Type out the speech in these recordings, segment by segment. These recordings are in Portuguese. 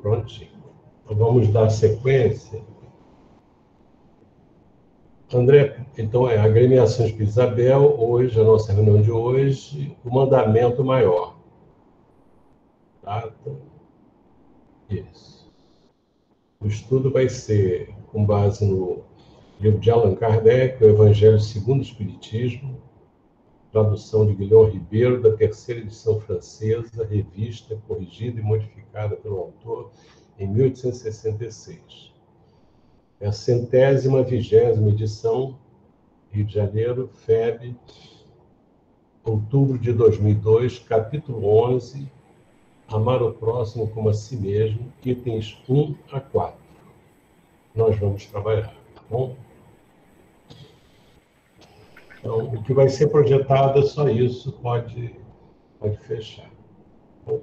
Prontinho. Então, vamos dar sequência. André, então a agremiação Espírita Isabel, hoje, a nossa reunião de hoje, o mandamento maior. Data. Isso. O estudo vai ser com base no livro de Allan Kardec, o Evangelho segundo o Espiritismo, tradução de Guilherme Ribeiro, da terceira edição francesa, revista, corrigida e modificada pelo autor em 1866. É a 120ª edição, Rio de Janeiro, FEB, outubro de 2002, capítulo 11, Amar o próximo como a si mesmo, itens 1 a 4. Nós vamos trabalhar, tá bom? Então, o que vai ser projetado é só isso, pode fechar. Bom,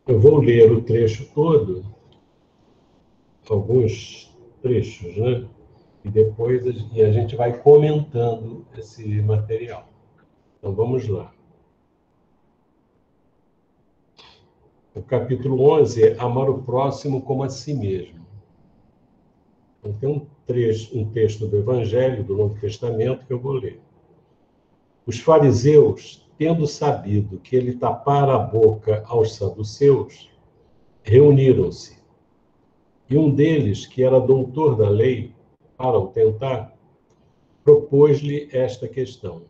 eu vou ler o trecho todo, alguns trechos, né? E depois a gente vai comentando esse material. Então, vamos lá. O capítulo 11 é Amar o próximo como a si mesmo. Então, tem um texto do Evangelho, do Novo Testamento, que eu vou ler. Os fariseus, tendo sabido que ele tapara a boca aos saduceus, reuniram-se. E um deles, que era doutor da lei, para o tentar, propôs-lhe esta questão: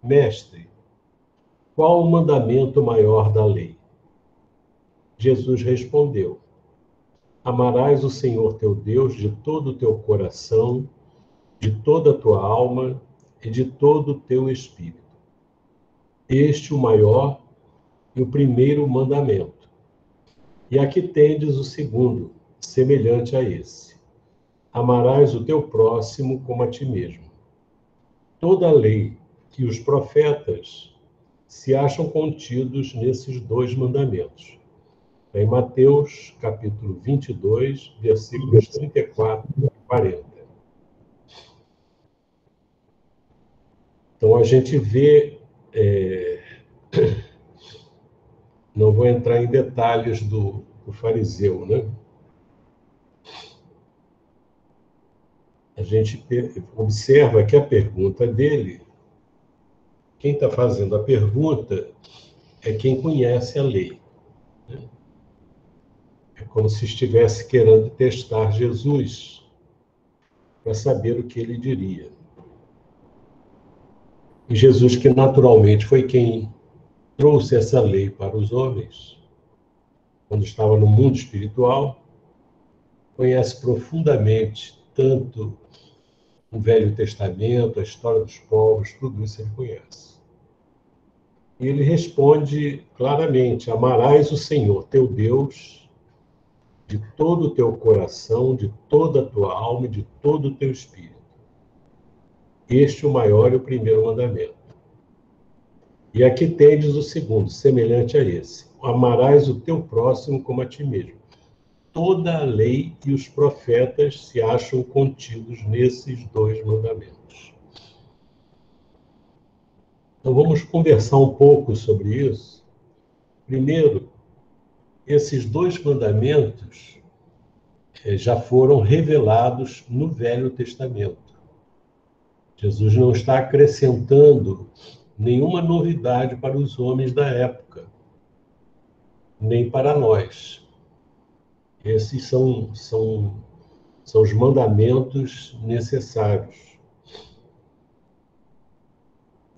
Mestre, qual o mandamento maior da lei? Jesus respondeu: Amarás o Senhor teu Deus de todo o teu coração, de toda a tua alma e de todo o teu espírito. Este o maior e o primeiro mandamento. E aqui tendes o segundo, semelhante a esse: amarás o teu próximo como a ti mesmo. Toda a lei e os profetas se acham contidos nesses dois mandamentos. Em Mateus, capítulo 22, versículos 34 e 40. Então, a gente vê... Não vou entrar em detalhes do fariseu, né? A gente observa que a pergunta dele, quem está fazendo a pergunta é quem conhece a lei. Né? É como se estivesse querendo testar Jesus para saber o que ele diria. E Jesus, que naturalmente foi quem trouxe essa lei para os homens, quando estava no mundo espiritual, conhece profundamente tanto o Velho Testamento, a história dos povos, tudo isso ele conhece. E ele responde claramente: amarás o Senhor, teu Deus, de todo o teu coração, de toda a tua alma e de todo o teu espírito. Este é o maior e o primeiro mandamento. E aqui tendes o segundo, semelhante a esse: amarás o teu próximo como a ti mesmo. Toda a lei e os profetas se acham contidos nesses dois mandamentos. Então, vamos conversar um pouco sobre isso. Primeiro, esses dois mandamentos já foram revelados no Velho Testamento. Jesus não está acrescentando nenhuma novidade para os homens da época, nem para nós. Esses são os mandamentos necessários.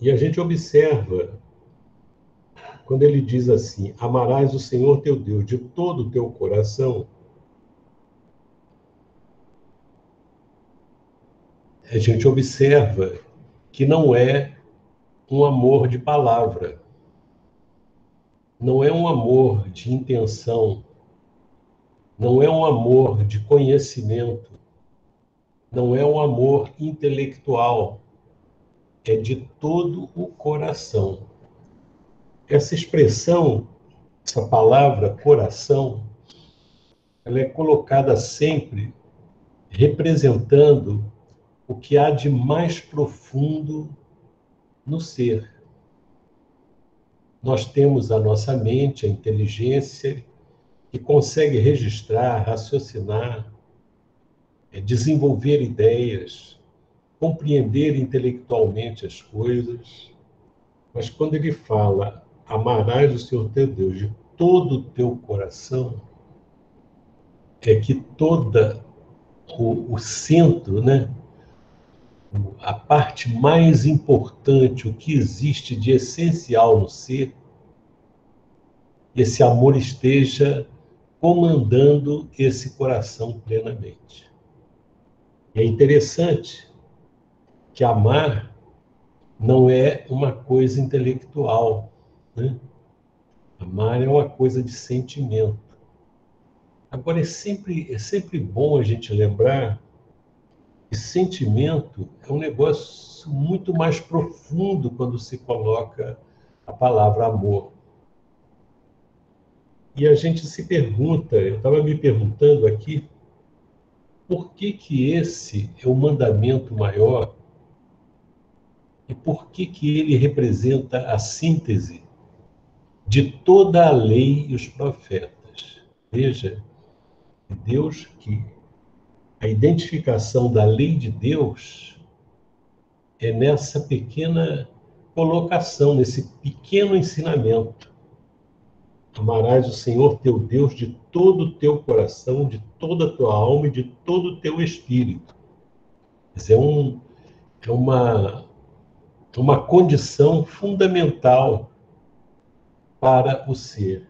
E a gente observa, quando ele diz assim: amarás o Senhor teu Deus de todo o teu coração, a gente observa que não é um amor de palavra, não é um amor de intenção, não é um amor de conhecimento, não é um amor intelectual, é de todo o coração. Essa expressão, essa palavra coração, ela é colocada sempre representando o que há de mais profundo no ser. Nós temos a nossa mente, a inteligência, que consegue registrar, raciocinar, desenvolver ideias, compreender intelectualmente as coisas. Mas quando ele fala, amarás o Senhor teu Deus de todo o teu coração, é que toda o centro, né? A parte mais importante, o que existe de essencial no ser, esse amor esteja comandando esse coração plenamente. E é interessante que amar não é uma coisa intelectual, né? Amar é uma coisa de sentimento. Agora, é sempre bom a gente lembrar que sentimento é um negócio muito mais profundo quando se coloca a palavra amor. E a gente se pergunta, eu estava me perguntando aqui, por que que esse é o mandamento maior e por que que ele representa a síntese de toda a lei e os profetas? Veja, Deus que a identificação da lei de Deus é nessa pequena colocação, nesse pequeno ensinamento. Amarás o Senhor teu Deus de todo o teu coração, de toda a tua alma e de todo o teu espírito. Isso é uma condição fundamental para o ser.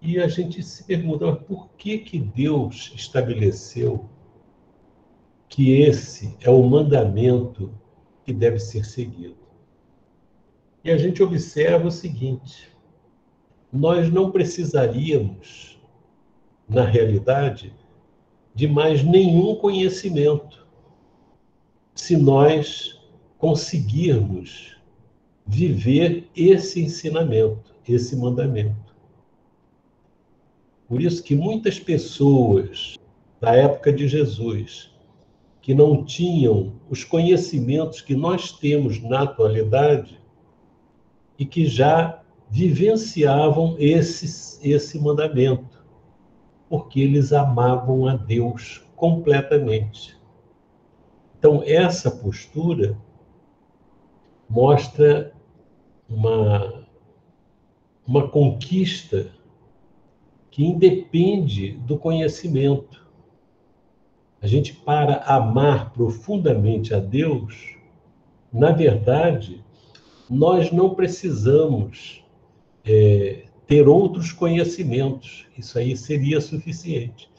E a gente se pergunta, mas por que que Deus estabeleceu que esse é o mandamento que deve ser seguido? E a gente observa o seguinte, nós não precisaríamos, na realidade, de mais nenhum conhecimento, se nós conseguirmos viver esse ensinamento, esse mandamento. Por isso que muitas pessoas da época de Jesus, que não tinham os conhecimentos que nós temos na atualidade e que já vivenciavam esse mandamento, porque eles amavam a Deus completamente. Então, essa postura mostra uma conquista que independe do conhecimento. A gente, para amar profundamente a Deus, na verdade, nós não precisamos ter outros conhecimentos. Isso aí seria suficiente.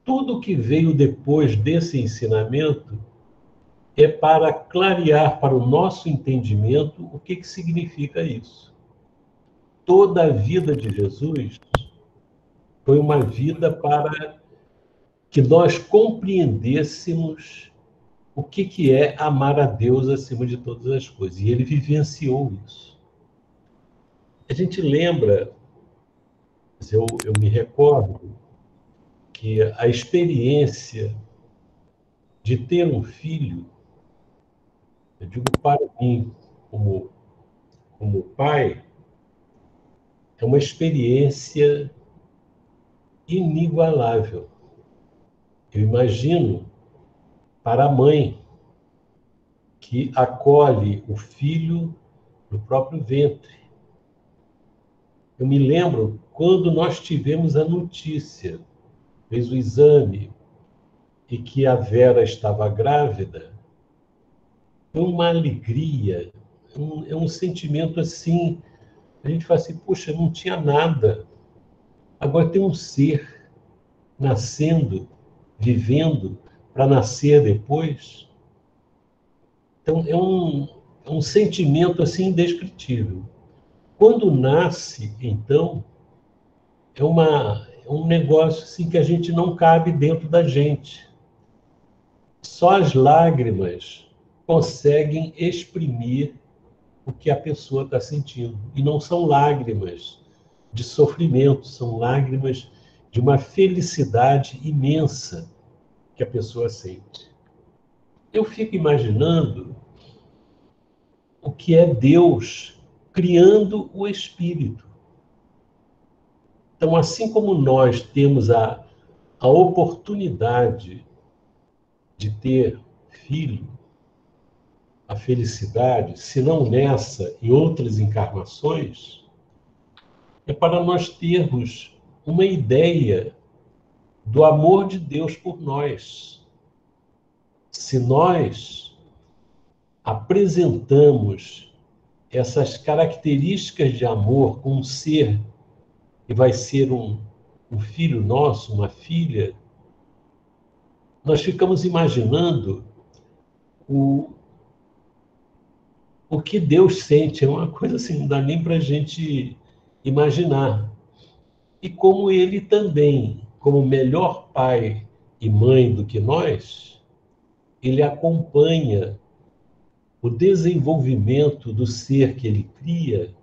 Tudo que veio depois desse ensinamento é para clarear para o nosso entendimento o que significa isso. Toda a vida de Jesus foi uma vida para que nós compreendêssemos o que é amar a Deus acima de todas as coisas. E ele vivenciou isso. A gente lembra, eu me recordo, que a experiência de ter um filho, eu digo para mim, como pai, é uma experiência inigualável. Eu imagino para a mãe que acolhe o filho no próprio ventre. Eu me lembro quando nós tivemos a notícia, fez o exame e que a Vera estava grávida, foi uma alegria, é um sentimento assim, a gente fala assim, poxa, não tinha nada. Agora tem um ser nascendo, vivendo, para nascer depois. Então, é um sentimento assim indescritível. Quando nasce, então, é um negócio assim, que a gente não cabe dentro da gente. Só as lágrimas conseguem exprimir o que a pessoa está sentindo. E não são lágrimas de sofrimento, são lágrimas de uma felicidade imensa que a pessoa sente. Eu fico imaginando o que é Deus criando o espírito. Então, assim como nós temos a oportunidade de ter filho, a felicidade, se não nessa, em outras encarnações, é para nós termos uma ideia do amor de Deus por nós. Se nós apresentamos essas características de amor com um ser que vai ser um filho nosso, uma filha, nós ficamos imaginando o que Deus sente. É uma coisa assim, não dá nem para a gente imaginar. E como Ele também, como melhor pai e mãe do que nós, Ele acompanha o desenvolvimento do ser que Ele cria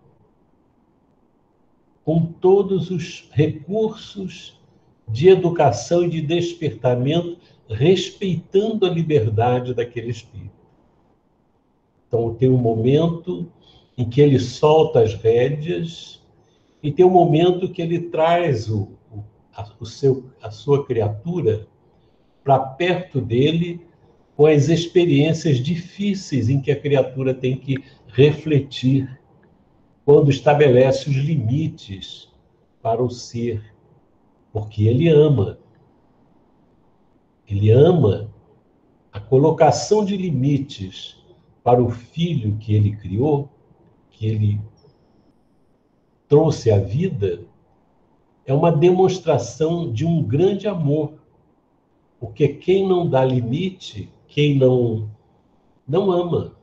com todos os recursos de educação e de despertamento, respeitando a liberdade daquele espírito. Então, tem um momento em que ele solta as rédeas e tem um momento que ele traz a sua criatura para perto dele com as experiências difíceis em que a criatura tem que refletir quando estabelece os limites para o ser, porque ele ama. Ele ama a colocação de limites para o filho que ele criou, que ele trouxe à vida, é uma demonstração de um grande amor. Porque quem não dá limite, quem não ama,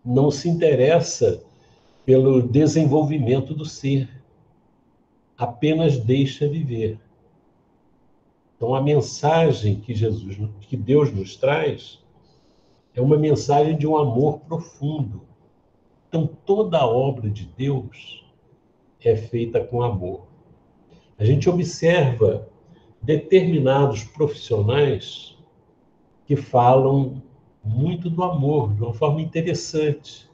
não se interessa pelo desenvolvimento do ser, apenas deixa viver. Então a mensagem que Deus nos traz, é uma mensagem de um amor profundo. Então toda a obra de Deus é feita com amor. A gente observa determinados profissionais que falam muito do amor, de uma forma interessante.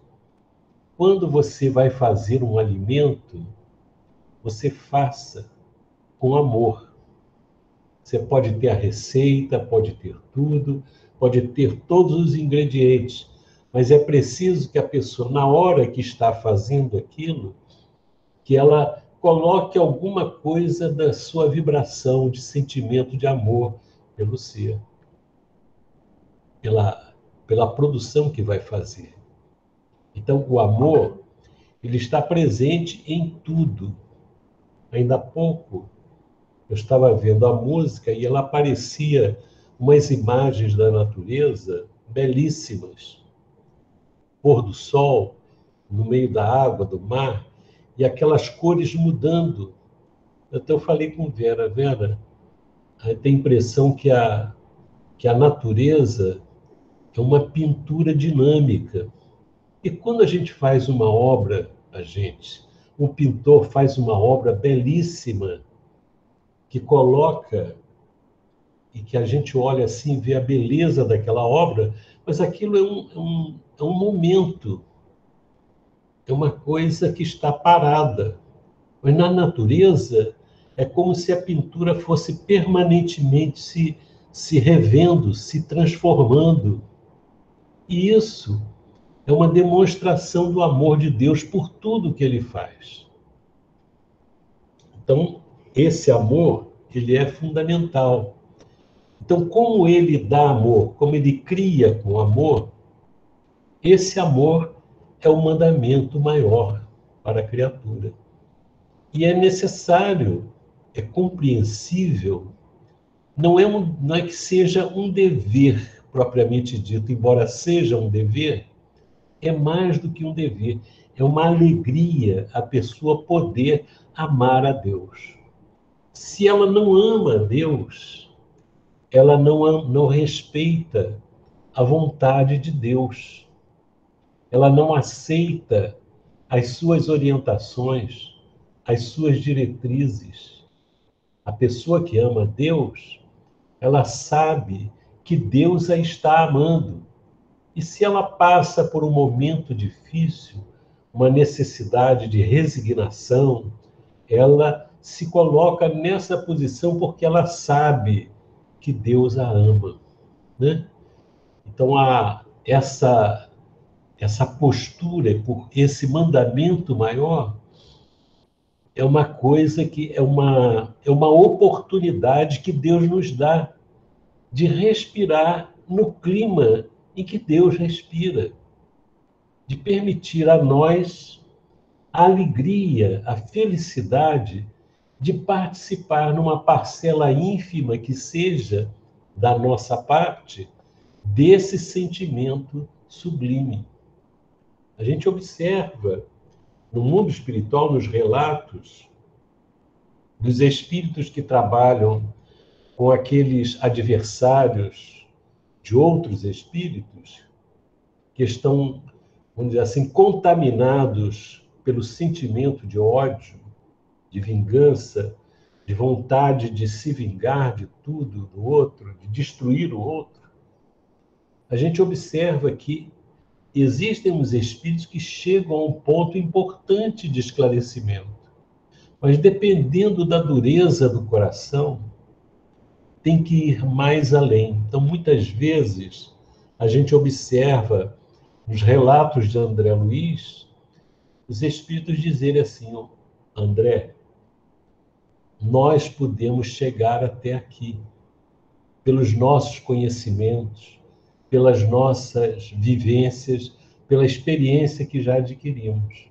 Quando você vai fazer um alimento, você faça com amor. Você pode ter a receita, pode ter tudo, pode ter todos os ingredientes, mas é preciso que a pessoa, na hora que está fazendo aquilo, que ela coloque alguma coisa da sua vibração, de sentimento de amor pelo ser, pela produção que vai fazer. Então, o amor, ele está presente em tudo. Ainda há pouco, eu estava vendo a música e ela aparecia umas imagens da natureza belíssimas. Pôr do sol, no meio da água, do mar, e aquelas cores mudando. Então eu falei com Vera, tem a impressão que a natureza é uma pintura dinâmica. E quando a gente faz uma obra, um pintor faz uma obra belíssima, que coloca, e que a gente olha assim, vê a beleza daquela obra, mas aquilo é um momento, é uma coisa que está parada. Mas na natureza, é como se a pintura fosse permanentemente se revendo, se transformando. E isso é uma demonstração do amor de Deus por tudo que ele faz. Então, esse amor, ele é fundamental. Então, como ele dá amor, como ele cria com amor, esse amor é o mandamento maior para a criatura. E é necessário, é compreensível, não é que seja um dever propriamente dito, embora seja um dever, é mais do que um dever, é uma alegria a pessoa poder amar a Deus. Se ela não ama a Deus, ela não respeita a vontade de Deus. Ela não aceita as suas orientações, as suas diretrizes. A pessoa que ama a Deus, ela sabe que Deus a está amando. E se ela passa por um momento difícil, uma necessidade de resignação, ela se coloca nessa posição porque ela sabe que Deus a ama, né? Então, essa postura por esse mandamento maior é uma coisa que é uma oportunidade que Deus nos dá de respirar no clima em que Deus respira, de permitir a nós a alegria, a felicidade de participar numa parcela ínfima que seja da nossa parte desse sentimento sublime. A gente observa no mundo espiritual, nos relatos dos espíritos que trabalham com aqueles adversários de outros espíritos que estão, vamos dizer assim, contaminados pelo sentimento de ódio, de vingança, de vontade de se vingar de tudo do outro, de destruir o outro. A gente observa que existem uns espíritos que chegam a um ponto importante de esclarecimento, mas dependendo da dureza do coração, tem que ir mais além. Então, muitas vezes, a gente observa nos relatos de André Luiz, os espíritos dizerem assim: André, nós podemos chegar até aqui pelos nossos conhecimentos, pelas nossas vivências, pela experiência que já adquirimos.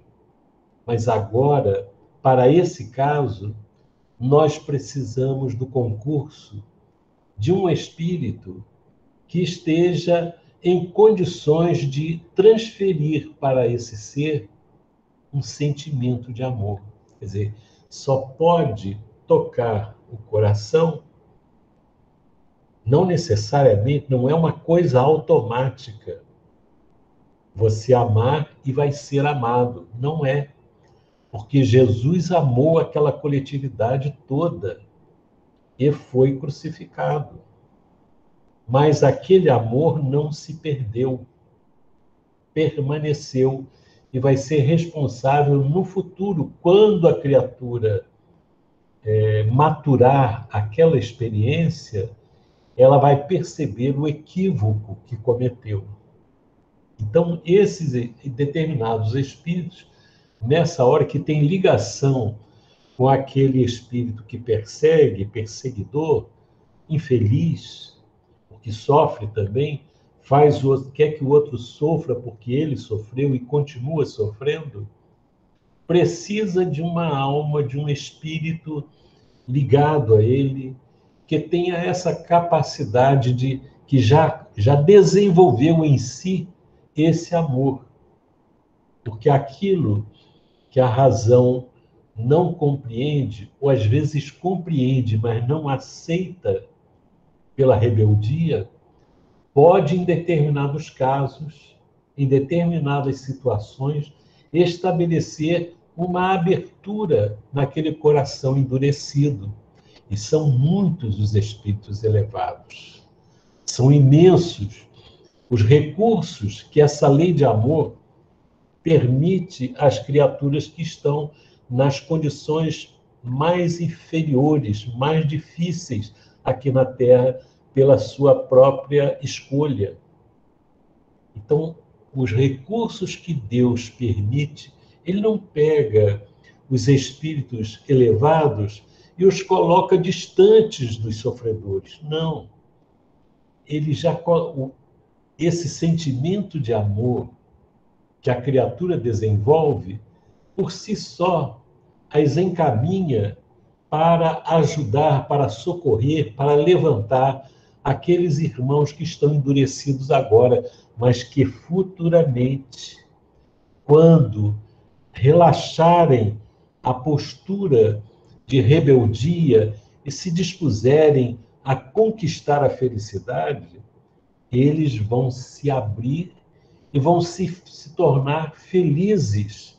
Mas agora, para esse caso, nós precisamos do concurso de um espírito que esteja em condições de transferir para esse ser um sentimento de amor. Quer dizer, só pode tocar o coração, não necessariamente, não é uma coisa automática. Você amar e vai ser amado. Não é. Porque Jesus amou aquela coletividade toda e foi crucificado. Mas aquele amor não se perdeu, permaneceu e vai ser responsável no futuro, quando a criatura maturar aquela experiência, ela vai perceber o equívoco que cometeu. Então, esses determinados espíritos, nessa hora que tem ligação com aquele espírito que persegue, perseguidor, infeliz, que sofre também, faz o outro, quer que o outro sofra porque ele sofreu e continua sofrendo, precisa de uma alma, de um espírito ligado a ele, que tenha essa capacidade de que já desenvolveu em si esse amor. Porque aquilo que a razão não compreende, ou às vezes compreende, mas não aceita pela rebeldia, pode, em determinados casos, em determinadas situações, estabelecer uma abertura naquele coração endurecido. E são muitos os espíritos elevados. São imensos os recursos que essa lei de amor permite às criaturas que estão nas condições mais inferiores, mais difíceis aqui na Terra, pela sua própria escolha. Então, os recursos que Deus permite, ele não pega os espíritos elevados e os coloca distantes dos sofredores. Não. Ele já esse sentimento de amor que a criatura desenvolve, por si só, as encaminha para ajudar, para socorrer, para levantar aqueles irmãos que estão endurecidos agora, mas que futuramente, quando relaxarem a postura de rebeldia e se dispuserem a conquistar a felicidade, eles vão se abrir e vão se tornar felizes,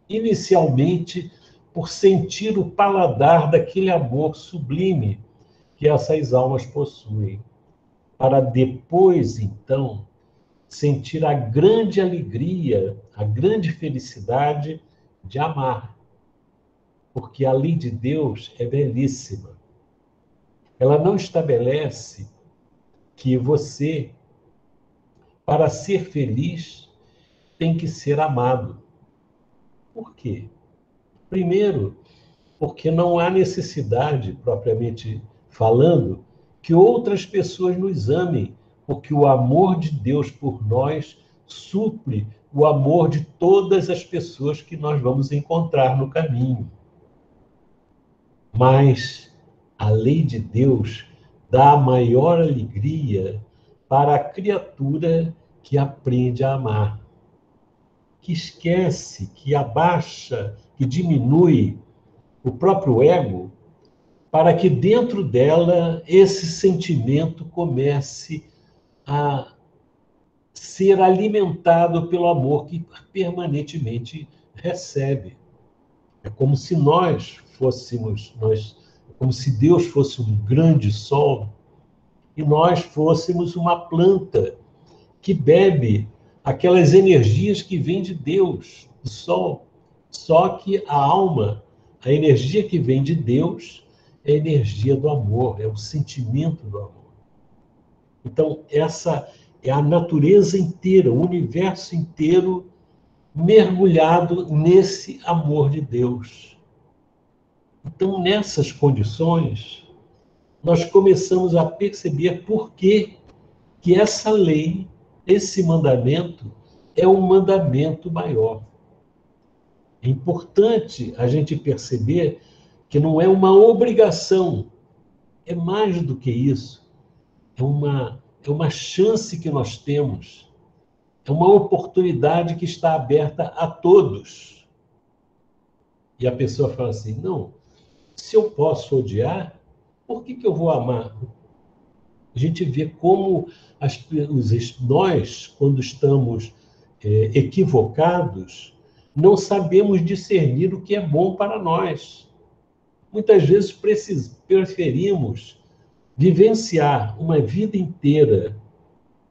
inicialmente por sentir o paladar daquele amor sublime que essas almas possuem, para depois, então, sentir a grande alegria, a grande felicidade de amar. porque a lei de Deus é belíssima. Ela não estabelece que você, para ser feliz, tem que ser amado. Por quê? Primeiro, porque não há necessidade, propriamente falando, que outras pessoas nos amem, porque o amor de Deus por nós supre o amor de todas as pessoas que nós vamos encontrar no caminho. Mas a lei de Deus dá a maior alegria para a criatura que aprende a amar, que esquece, que abaixa, que diminui o próprio ego, para que dentro dela esse sentimento comece a ser alimentado pelo amor que permanentemente recebe. É como se como se Deus fosse um grande sol e nós fôssemos uma planta que bebe aquelas energias que vêm de Deus, do sol. Só que a alma, a energia que vem de Deus, é a energia do amor, é o sentimento do amor. Então, essa é a natureza inteira, o universo inteiro mergulhado nesse amor de Deus. Então, nessas condições, nós começamos a perceber por que essa lei, esse mandamento, é um mandamento maior. É importante a gente perceber que não é uma obrigação, é mais do que isso. É uma chance que nós temos, é uma oportunidade que está aberta a todos. E a pessoa fala assim, não, se eu posso odiar, por que eu vou amar? A gente vê como nós, quando estamos equivocados, não sabemos discernir o que é bom para nós. Muitas vezes preferimos vivenciar uma vida inteira,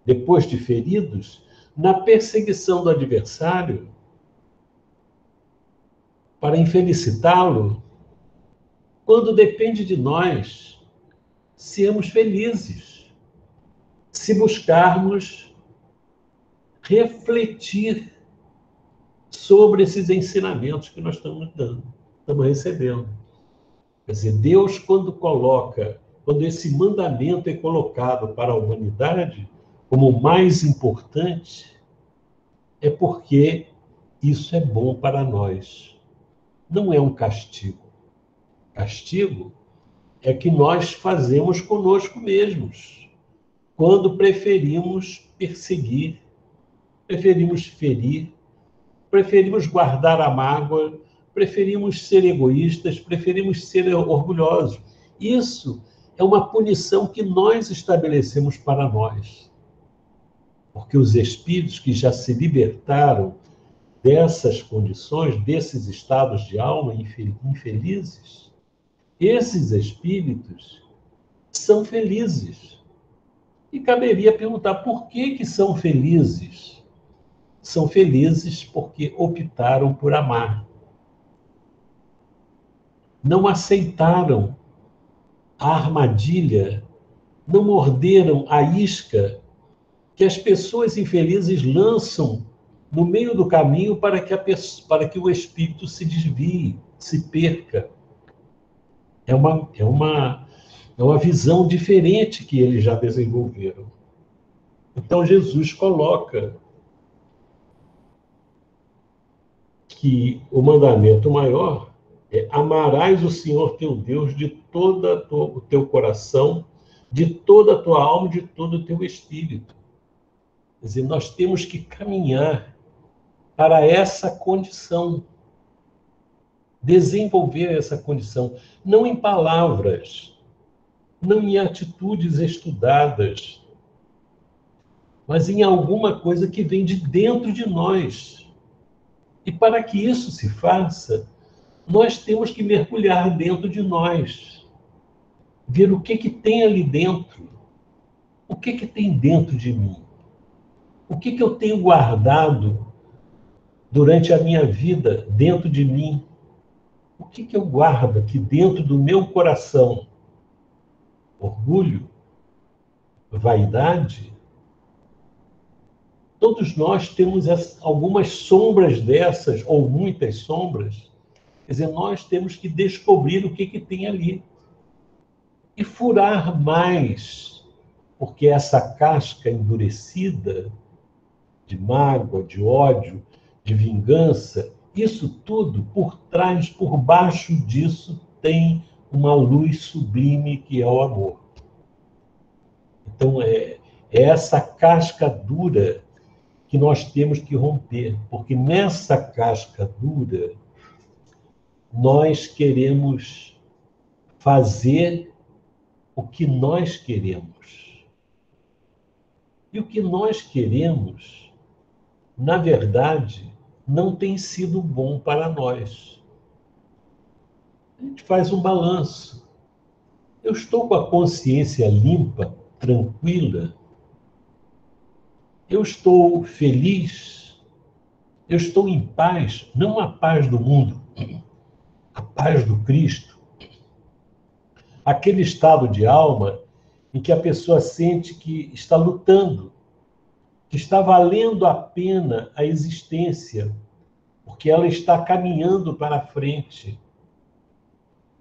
depois de feridos, na perseguição do adversário, para infelicitá-lo, quando depende de nós sermos felizes, se buscarmos refletir sobre esses ensinamentos que nós estamos dando, estamos recebendo. Quer dizer, Deus, quando esse mandamento é colocado para a humanidade como o mais importante, é porque isso é bom para nós. Não é um castigo. Castigo é que nós fazemos conosco mesmos, quando preferimos perseguir, preferimos ferir, preferimos guardar a mágoa, preferimos ser egoístas, preferimos ser orgulhosos. Isso é uma punição que nós estabelecemos para nós. Porque os espíritos que já se libertaram dessas condições, desses estados de alma infelizes, esses espíritos são felizes. E caberia perguntar por que são felizes? São felizes porque optaram por amar. Não aceitaram a armadilha, não morderam a isca que as pessoas infelizes lançam no meio do caminho para que o espírito se desvie, se perca. É uma visão diferente que eles já desenvolveram. Então, Jesus coloca que o mandamento maior é amarás o Senhor teu Deus de todo o teu coração, de toda a tua alma, de todo o teu espírito. Quer dizer, nós temos que caminhar para essa condição, desenvolver essa condição, não em palavras, não em atitudes estudadas, mas em alguma coisa que vem de dentro de nós. E para que isso se faça, nós temos que mergulhar dentro de nós, ver o que tem ali dentro, o que tem dentro de mim, o que eu tenho guardado durante a minha vida dentro de mim, O que eu guardo aqui dentro do meu coração? Orgulho? Vaidade? Todos nós temos algumas sombras dessas, ou muitas sombras. Quer dizer, nós temos que descobrir o que tem ali. E furar mais, porque essa casca endurecida de mágoa, de ódio, de vingança, isso tudo, por trás, por baixo disso, tem uma luz sublime que é o amor. Então, é essa casca dura que nós temos que romper, porque nessa casca dura, nós queremos fazer o que nós queremos. E o que nós queremos, na verdade, não tem sido bom para nós. A gente faz um balanço. Eu estou com a consciência limpa, tranquila? Eu estou feliz? Eu estou em paz? Não a paz do mundo, a paz do Cristo. Aquele estado de alma em que a pessoa sente que está lutando, que está valendo a pena a existência, porque ela está caminhando para a frente.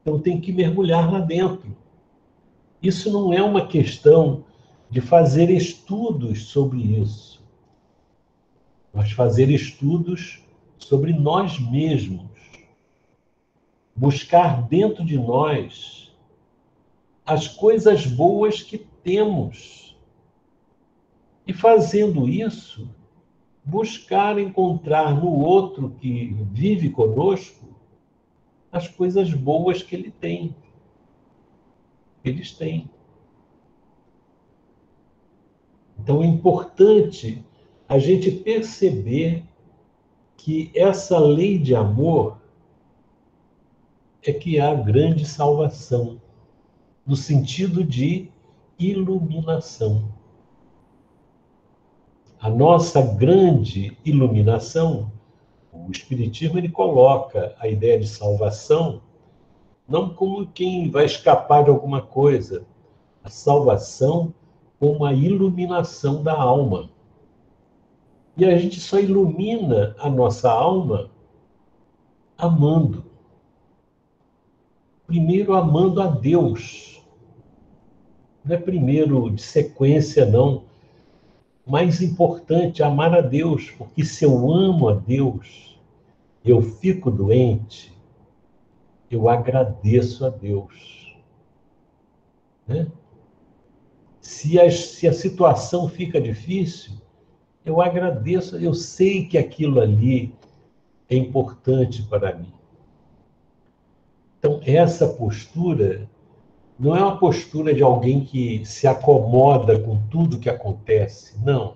Então tem que mergulhar lá dentro. Isso não é uma questão de fazer estudos sobre isso, mas fazer estudos sobre nós mesmos. Buscar dentro de nós as coisas boas que temos. E fazendo isso, buscar encontrar no outro que vive conosco as coisas boas que ele tem. Eles têm. Então é importante a gente perceber que essa lei de amor é que há grande salvação, no sentido de iluminação. A nossa grande iluminação, o Espiritismo ele coloca a ideia de salvação não como quem vai escapar de alguma coisa, a salvação como a iluminação da alma. E a gente só ilumina a nossa alma amando. Primeiro amando a Deus. Não é primeiro de sequência, não. Mais importante, amar a Deus, porque se eu amo a Deus, eu fico doente, eu agradeço a Deus. Né? Se a situação fica difícil, eu agradeço, eu sei que aquilo ali é importante para mim. Então, essa postura não é uma postura de alguém que se acomoda com tudo que acontece. Não.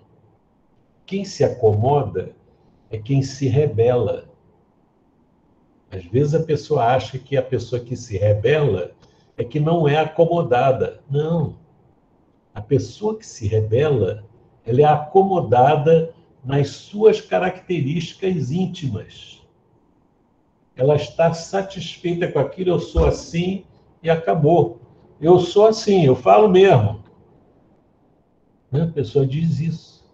Quem se acomoda é quem se rebela. Às vezes a pessoa acha que a pessoa que se rebela é que não é acomodada. Não. A pessoa que se rebela, ela é acomodada nas suas características íntimas. Ela está satisfeita com aquilo, eu sou assim e acabou. Eu sou assim, eu falo mesmo. A pessoa diz isso.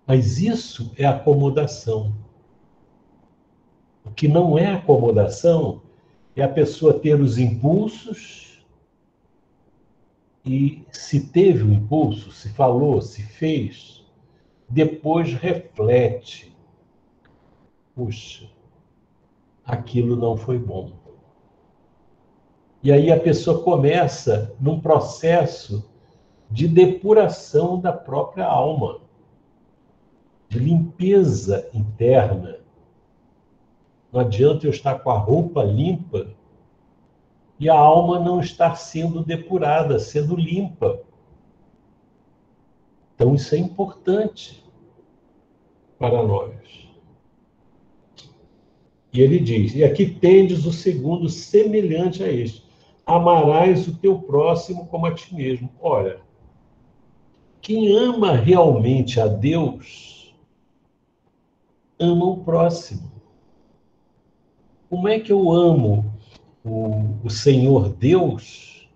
Mas isso é acomodação. O que não é acomodação é a pessoa ter os impulsos e se teve um impulso, se falou, se fez, depois reflete. Puxa, aquilo não foi bom. E aí a pessoa começa num processo de depuração da própria alma, de limpeza interna. Não adianta eu estar com a roupa limpa e a alma não estar sendo depurada, sendo limpa. Então isso é importante para nós. E ele diz, e aqui tendes o segundo semelhante a este: amarás o teu próximo como a ti mesmo. Ora, quem ama realmente a Deus, ama o próximo. Como é que eu amo o Senhor Deus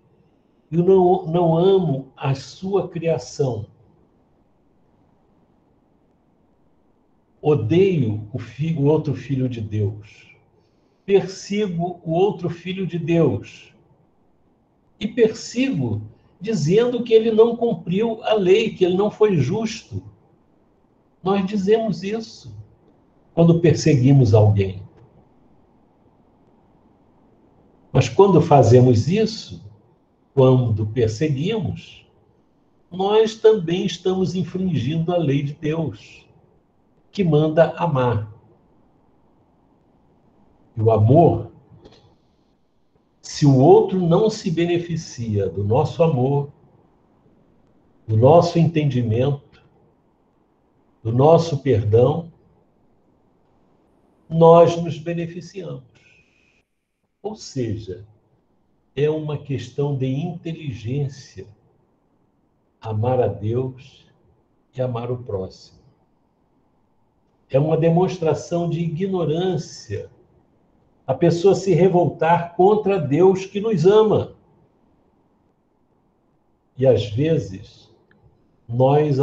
e não amo a sua criação? Odeio o outro filho de Deus. Persigo o outro filho de Deus. E persigo dizendo que ele não cumpriu a lei, que ele não foi justo. Nós dizemos isso quando perseguimos alguém. Mas quando fazemos isso, quando perseguimos, nós também estamos infringindo a lei de Deus, que manda amar. E o amor, se o outro não se beneficia do nosso amor, do nosso entendimento, do nosso perdão, nós nos beneficiamos. Ou seja, é uma questão de inteligência amar a Deus e amar o próximo. É uma demonstração de ignorância a pessoa se revoltar contra Deus que nos ama. E às vezes nós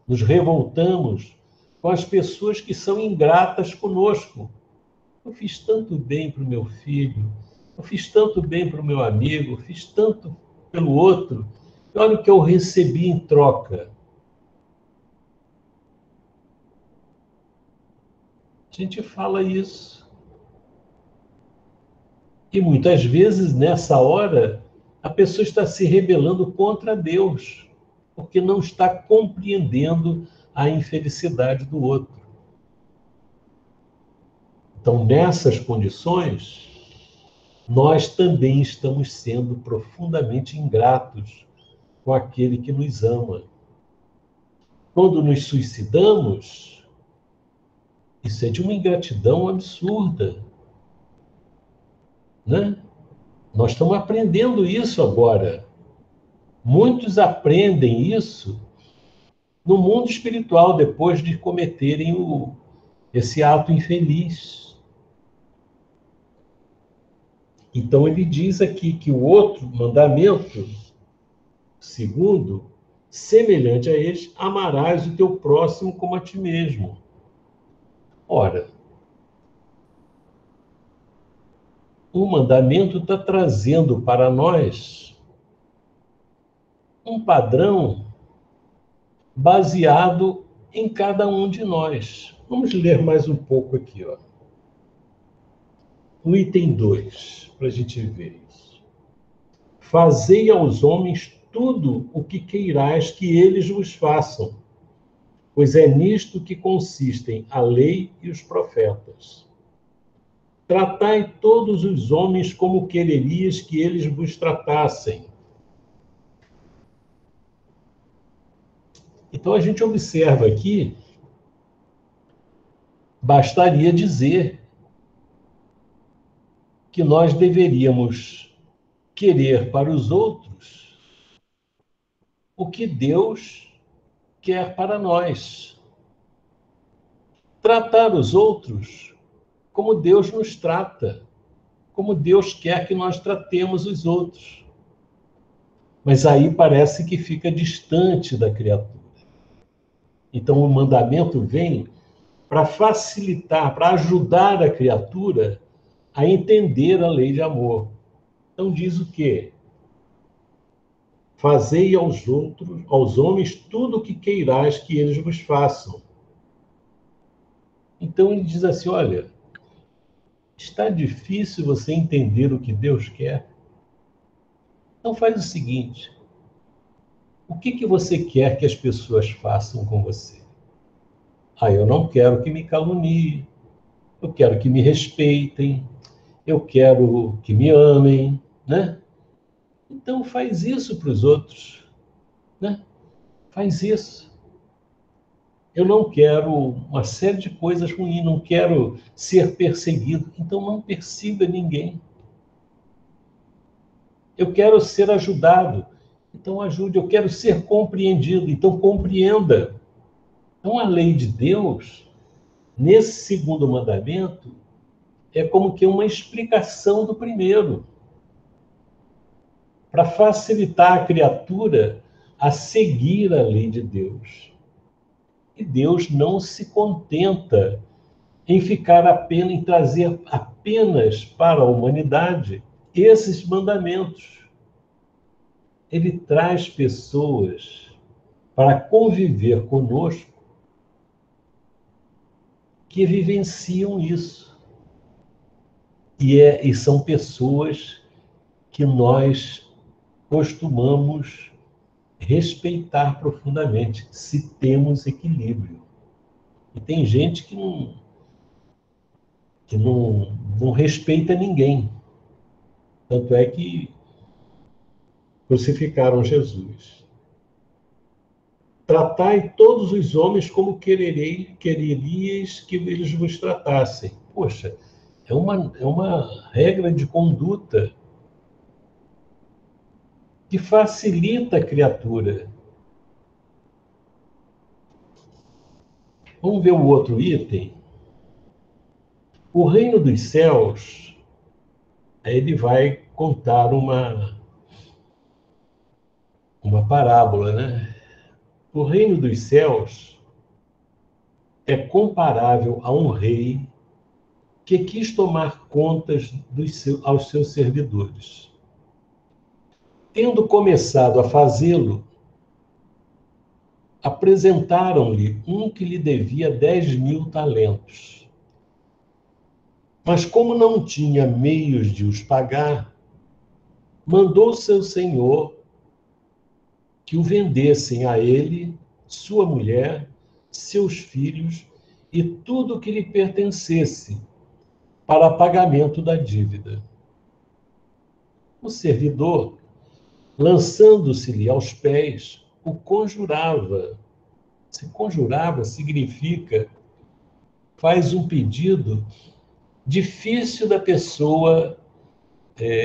nos revoltamos com as pessoas que são ingratas conosco. Eu fiz tanto bem para o meu filho, eu fiz tanto bem para o meu amigo, eu fiz tanto pelo outro, e olha o que eu recebi em troca. A gente fala isso. E muitas vezes, nessa hora, a pessoa está se rebelando contra Deus, porque não está compreendendo a infelicidade do outro. Então, nessas condições, nós também estamos sendo profundamente ingratos com aquele que nos ama. Quando nos suicidamos, isso é de uma ingratidão absurda, né? Nós estamos aprendendo isso agora. Muitos aprendem isso no mundo espiritual, depois de cometerem esse ato infeliz. Então, ele diz aqui que o outro mandamento, segundo, semelhante a este, amarás o teu próximo como a ti mesmo. Ora, o mandamento está trazendo para nós um padrão baseado em cada um de nós. Vamos ler mais um pouco aqui, ó. O item 2, para a gente ver isso. Fazei aos homens tudo o que queirais que eles vos façam, pois é nisto que consistem a lei e os profetas. Tratai todos os homens como quererias que eles vos tratassem. Então a gente observa aqui, bastaria dizer que nós deveríamos querer para os outros o que Deus quer para nós. Tratar os outros como Deus nos trata, como Deus quer que nós tratemos os outros. Mas aí parece que fica distante da criatura. Então o mandamento vem para facilitar, para ajudar a criatura a entender a lei de amor. Então diz o quê? Fazei aos homens tudo o que queirais que eles vos façam. Então ele diz assim, olha, está difícil você entender o que Deus quer? Então faz o seguinte, o que você quer que as pessoas façam com você? Eu não quero que me caluniem, eu quero que me respeitem, eu quero que me amem, né? Então faz isso para os outros, né? Faz isso. Eu não quero uma série de coisas ruins, não quero ser perseguido, então não persiga ninguém. Eu quero ser ajudado, então ajude. Eu quero ser compreendido, então compreenda. Então a lei de Deus, nesse segundo mandamento, é como que uma explicação do primeiro, para facilitar a criatura a seguir a lei de Deus. E Deus não se contenta em ficar apenas, em trazer apenas para a humanidade esses mandamentos. Ele traz pessoas para conviver conosco que vivenciam isso. E são pessoas que nós costumamos respeitar profundamente, se temos equilíbrio. E tem gente que não respeita ninguém. Tanto é que crucificaram Jesus. Tratai todos os homens como quereríeis que eles vos tratassem. Poxa, é uma regra de conduta que facilita a criatura. Vamos ver o outro item. O reino dos céus, aí ele vai contar uma parábola, né? O reino dos céus é comparável a um rei que quis tomar contas aos seus servidores. Tendo começado a fazê-lo, apresentaram-lhe um que lhe devia 10.000 talentos. Mas como não tinha meios de os pagar, mandou seu senhor que o vendessem a ele, sua mulher, seus filhos e tudo que lhe pertencesse, para pagamento da dívida. O servidor, lançando-se-lhe aos pés, o conjurava. Se conjurava significa faz um pedido difícil da pessoa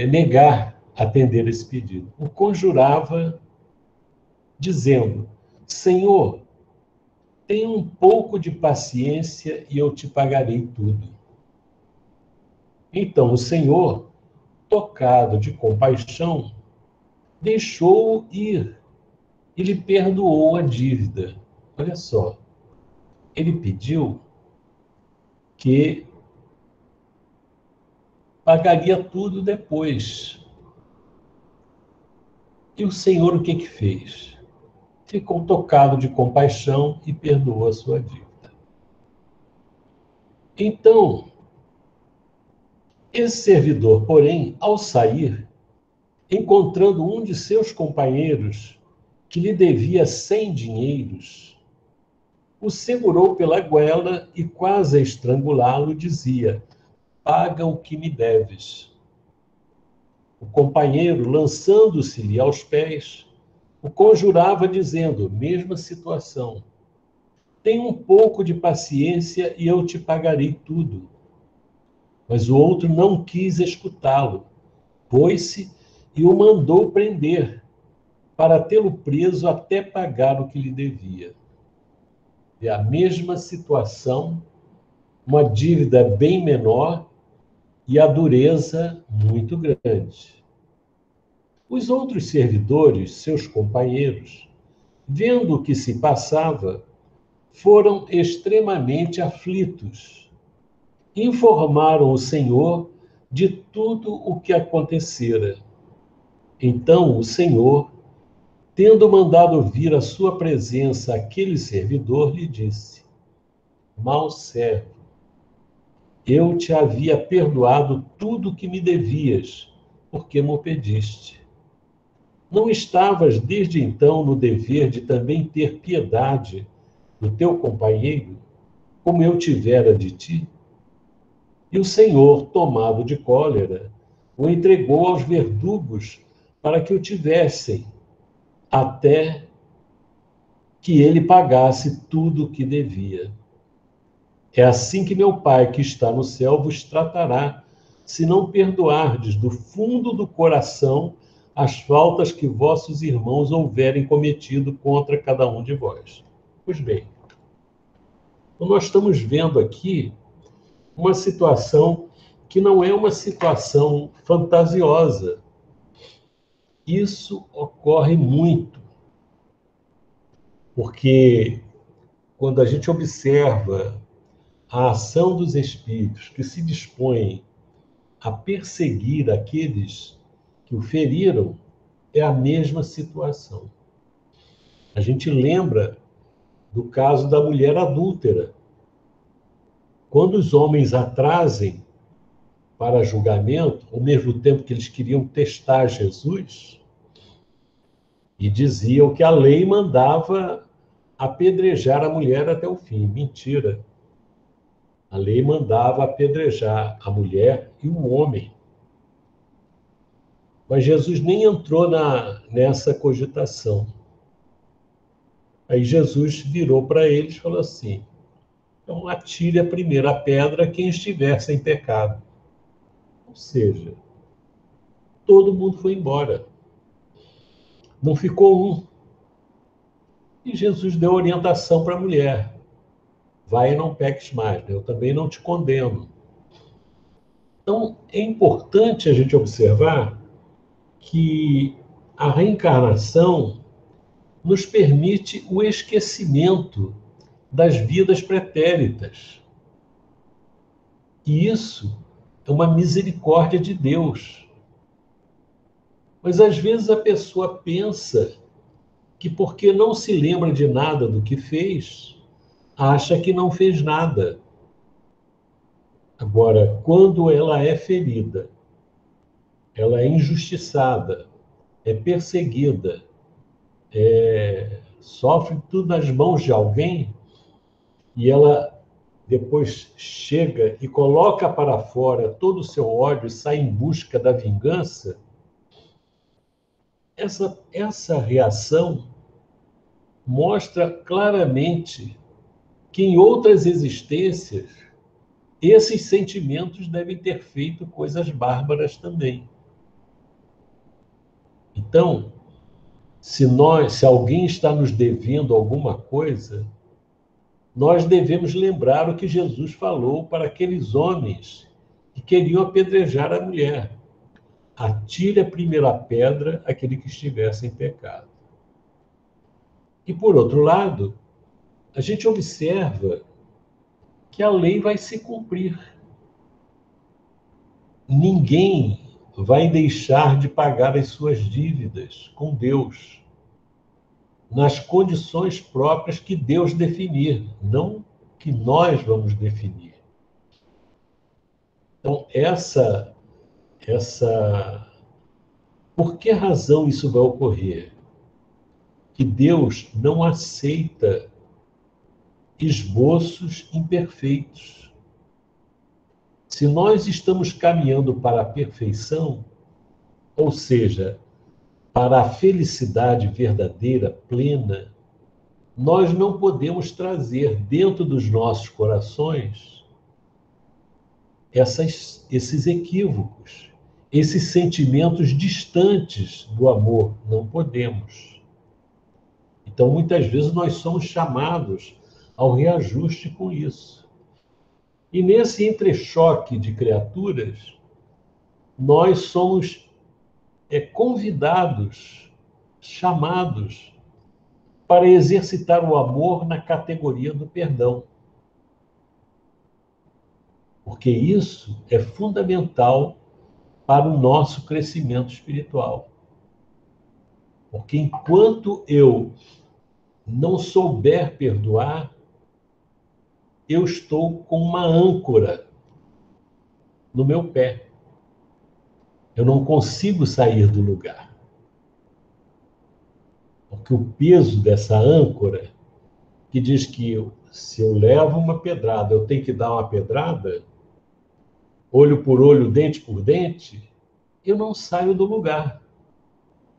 negar atender esse pedido. O conjurava dizendo: Senhor, tenha um pouco de paciência e eu te pagarei tudo. Então o Senhor, tocado de compaixão, deixou-o ir e lhe perdoou a dívida. Olha só, ele pediu que pagaria tudo depois. E o Senhor o que fez? Ficou tocado de compaixão e perdoou a sua dívida. Então, esse servidor, porém, ao sair, encontrando um de seus companheiros que lhe devia 100 dinheiros, o segurou pela goela e, quase a estrangulá-lo, dizia: paga o que me deves. O companheiro, lançando-se-lhe aos pés, o conjurava, dizendo: mesma situação. Tenha um pouco de paciência e eu te pagarei tudo. Mas o outro não quis escutá-lo. Pôs-se e o mandou prender, para tê-lo preso até pagar o que lhe devia. É a mesma situação, uma dívida bem menor e a dureza muito grande. Os outros servidores, seus companheiros, vendo o que se passava, foram extremamente aflitos. Informaram o Senhor de tudo o que acontecera. Então o Senhor, tendo mandado vir à sua presença aquele servidor, lhe disse: mau servo, eu te havia perdoado tudo o que me devias, porque me pediste. Não estavas desde então no dever de também ter piedade do teu companheiro, como eu tivera de ti? E o Senhor, tomado de cólera, o entregou aos verdugos para que o tivessem, até que ele pagasse tudo o que devia. É assim que meu Pai, que está no céu, vos tratará, se não perdoardes do fundo do coração as faltas que vossos irmãos houverem cometido contra cada um de vós. Pois bem, então nós estamos vendo aqui uma situação que não é uma situação fantasiosa. Isso ocorre muito, porque quando a gente observa a ação dos espíritos que se dispõem a perseguir aqueles que o feriram, é a mesma situação. A gente lembra do caso da mulher adúltera. Quando os homens a trazem para julgamento, ao mesmo tempo que eles queriam testar Jesus, e diziam que a lei mandava apedrejar a mulher até o fim. Mentira. A lei mandava apedrejar a mulher e o homem. Mas Jesus nem entrou nessa cogitação. Aí Jesus virou para eles e falou assim: então atire a primeira pedra quem estiver sem pecado. Ou seja, todo mundo foi embora. Não ficou um. E Jesus deu orientação para a mulher: vai e não peques mais, né? Eu também não te condeno. Então, é importante a gente observar que a reencarnação nos permite o esquecimento das vidas pretéritas. E isso é uma misericórdia de Deus. Mas às vezes a pessoa pensa que porque não se lembra de nada do que fez, acha que não fez nada. Agora, quando ela é ferida, ela é injustiçada, é perseguida, sofre tudo nas mãos de alguém, e ela depois chega e coloca para fora todo o seu ódio e sai em busca da vingança, essa reação mostra claramente que em outras existências esses sentimentos devem ter feito coisas bárbaras também. Então, se alguém está nos devendo alguma coisa, nós devemos lembrar o que Jesus falou para aqueles homens que queriam apedrejar a mulher: atire a primeira pedra aquele que estivesse em pecado. E, por outro lado, a gente observa que a lei vai se cumprir. Ninguém vai deixar de pagar as suas dívidas com Deus, nas condições próprias que Deus definir, não que nós vamos definir. Então, por que razão isso vai ocorrer? Que Deus não aceita esboços imperfeitos. Se nós estamos caminhando para a perfeição, ou seja, para a felicidade verdadeira, plena, nós não podemos trazer dentro dos nossos corações esses equívocos, esses sentimentos distantes do amor. Não podemos. Então, muitas vezes, nós somos chamados ao reajuste com isso. E nesse entrechoque de criaturas, nós somos convidados, chamados para exercitar o amor na categoria do perdão. Porque isso é fundamental para o nosso crescimento espiritual. Porque enquanto eu não souber perdoar, eu estou com uma âncora no meu pé. Eu não consigo sair do lugar. Porque o peso dessa âncora, que diz que se eu levo uma pedrada, eu tenho que dar uma pedrada, olho por olho, dente por dente, eu não saio do lugar.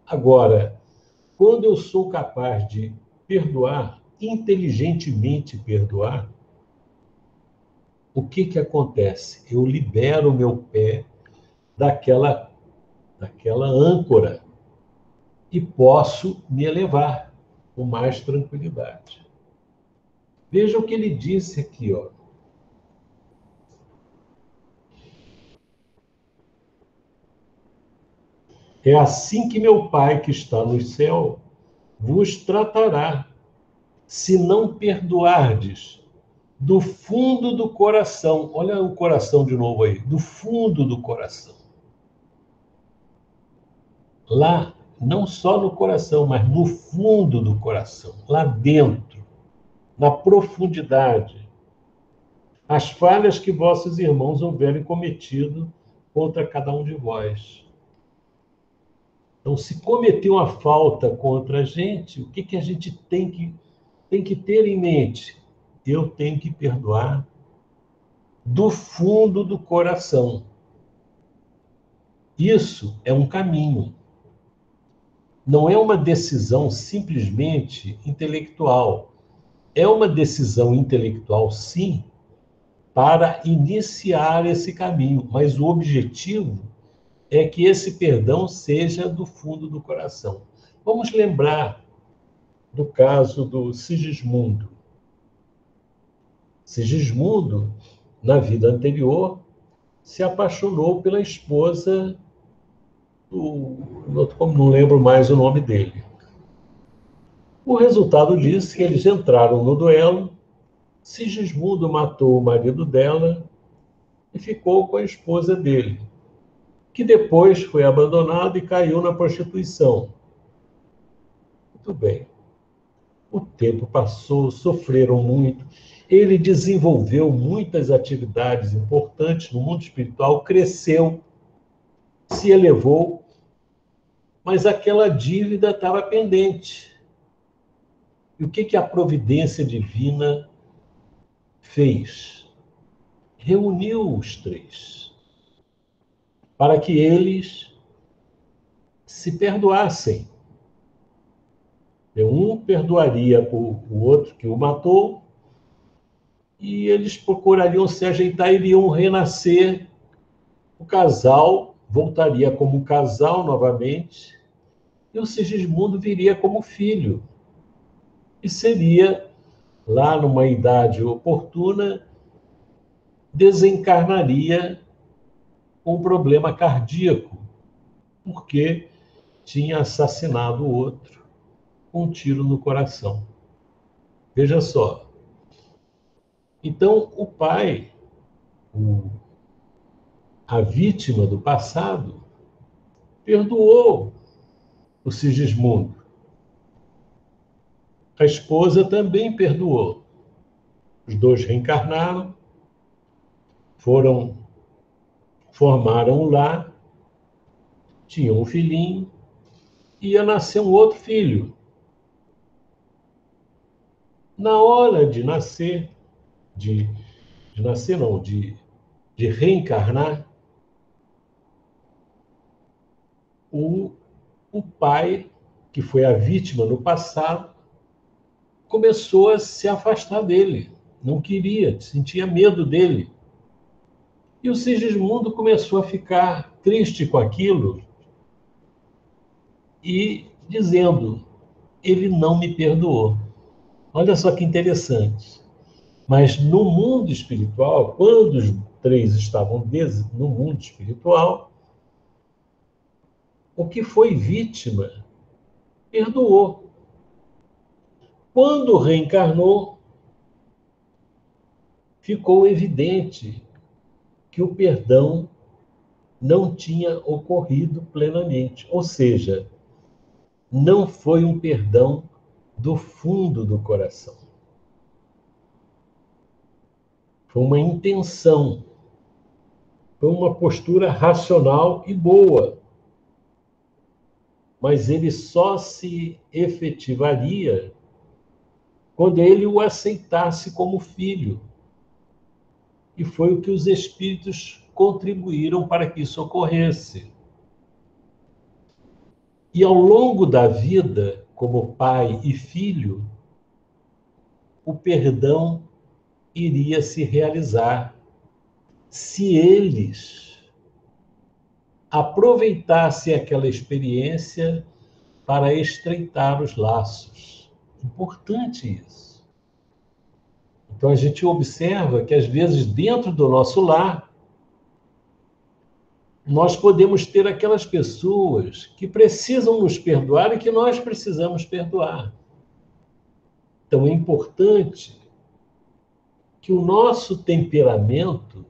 Agora, quando eu sou capaz de perdoar, inteligentemente perdoar, o que acontece? Eu libero o meu pé daquela âncora e posso me elevar com mais tranquilidade. Veja o que ele disse aqui, ó. É assim que meu Pai que está no céu vos tratará, se não perdoardes do fundo do coração. Olha o coração de novo aí, do fundo do coração. Lá, não só no coração, mas no fundo do coração, lá dentro, na profundidade, as falhas que vossos irmãos houverem cometido contra cada um de vós. Então, se cometeu uma falta contra a gente, o que a gente tem que ter em mente? Eu tenho que perdoar do fundo do coração. Isso é um caminho. Não é uma decisão simplesmente intelectual. É uma decisão intelectual, sim, para iniciar esse caminho, mas o objetivo é que esse perdão seja do fundo do coração. Vamos lembrar do caso do Sigismundo. Sigismundo, na vida anterior, se apaixonou pela esposa como não lembro mais o nome dele. O resultado disso é que eles entraram no duelo, Sigismundo matou o marido dela e ficou com a esposa dele, que depois foi abandonada e caiu na prostituição. Muito bem. O tempo passou, sofreram muito. Ele desenvolveu muitas atividades importantes no mundo espiritual, cresceu, se elevou, mas aquela dívida estava pendente. E o que a providência divina fez? Reuniu os três para que eles se perdoassem. Um perdoaria o outro que o matou e eles procurariam se ajeitar, iriam renascer. O casal voltaria como casal novamente e o Sigismundo viria como filho. E seria, lá numa idade oportuna, desencarnaria com um problema cardíaco, porque tinha assassinado o outro com um tiro no coração. Veja só. Então, o pai, a vítima do passado, perdoou o Sigismundo. A esposa também perdoou. Os dois reencarnaram, formaram um lar, tinham um filhinho, e ia nascer um outro filho. Na hora de nascer, de nascer não, de reencarnar, o pai, que foi a vítima no passado, começou a se afastar dele. Não queria, sentia medo dele. E o Sigismundo começou a ficar triste com aquilo e dizendo, ele não me perdoou. Olha só que interessante. Mas no mundo espiritual, quando os três estavam no mundo espiritual, o que foi vítima perdoou. Quando reencarnou, ficou evidente que o perdão não tinha ocorrido plenamente. Ou seja, não foi um perdão do fundo do coração. Foi uma intenção, foi uma postura racional e boa. Mas ele só se efetivaria quando ele o aceitasse como filho. E foi o que os espíritos contribuíram para que isso ocorresse. E ao longo da vida, como pai e filho, o perdão iria se realizar se eles aproveitassem aquela experiência para estreitar os laços. Importante isso. Então a gente observa que às vezes dentro do nosso lar nós podemos ter aquelas pessoas que precisam nos perdoar e que nós precisamos perdoar. Então, é importante que o nosso temperamento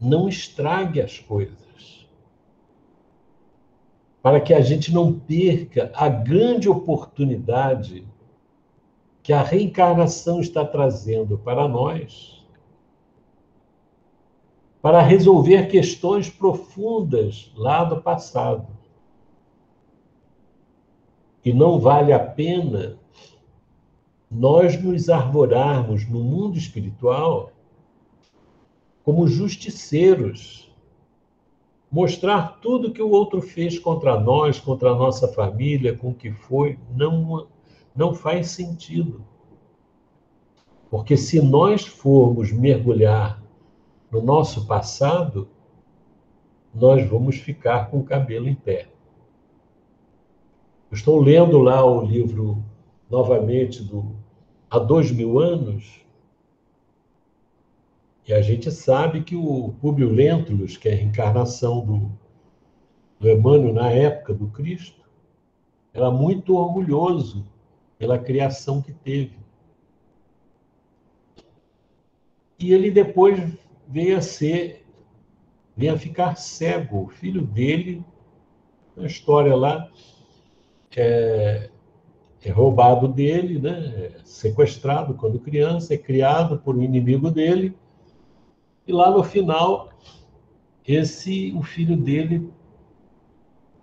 não estrague as coisas, para que a gente não perca a grande oportunidade que a reencarnação está trazendo para nós, para resolver questões profundas lá do passado. E não vale a pena nós nos arvorarmos no mundo espiritual como justiceiros, mostrar tudo que o outro fez contra nós, contra a nossa família, com o que foi, não faz sentido. Porque se nós formos mergulhar no nosso passado, nós vamos ficar com o cabelo em pé. Eu estou lendo lá o livro, novamente, Há 2000 anos, e a gente sabe que o Públio Lentulus, que é a reencarnação do Emmanuel na época do Cristo, era muito orgulhoso pela criação que teve. E ele depois veio a ficar cego. O filho dele, na história lá, é roubado dele, né? É sequestrado quando criança, é criado por um inimigo dele, e lá no final, o filho dele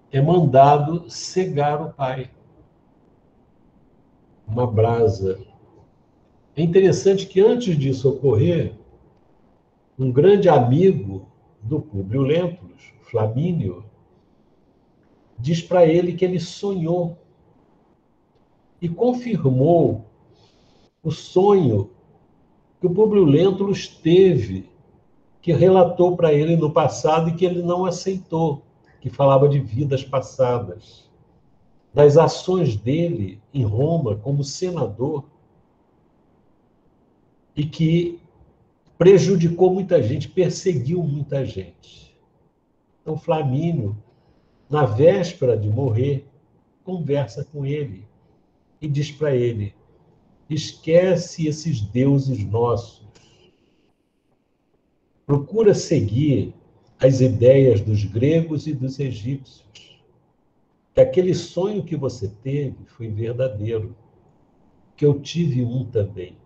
é mandado cegar o pai. Uma brasa. É interessante que antes disso ocorrer, um grande amigo do Públio Lentulus, Flamínio, diz para ele que ele sonhou e confirmou o sonho que o Públio Lentulus teve, que relatou para ele no passado e que ele não aceitou, que falava de vidas passadas, das ações dele em Roma como senador, e que prejudicou muita gente, perseguiu muita gente. Então, Flamínio, na véspera de morrer, conversa com ele e diz para ele: esquece esses deuses nossos, procura seguir as ideias dos gregos e dos egípcios, que aquele sonho que você teve foi verdadeiro, que eu tive um também.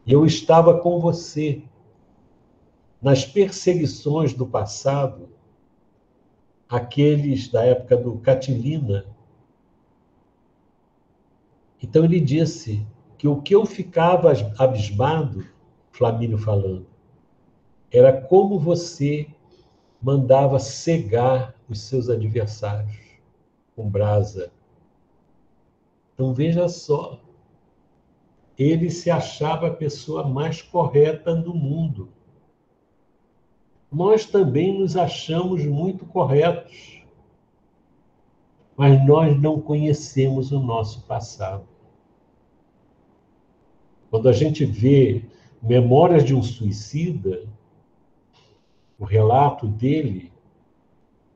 E eu estava com você nas perseguições do passado, aqueles da época do Catilina. Então ele disse que o que eu ficava abismado, Flamínio falando, era como você mandava cegar os seus adversários com brasa. Então veja só, ele se achava a pessoa mais correta do mundo. Nós também nos achamos muito corretos, mas nós não conhecemos o nosso passado. Quando a gente vê Memórias de um Suicida, o relato dele,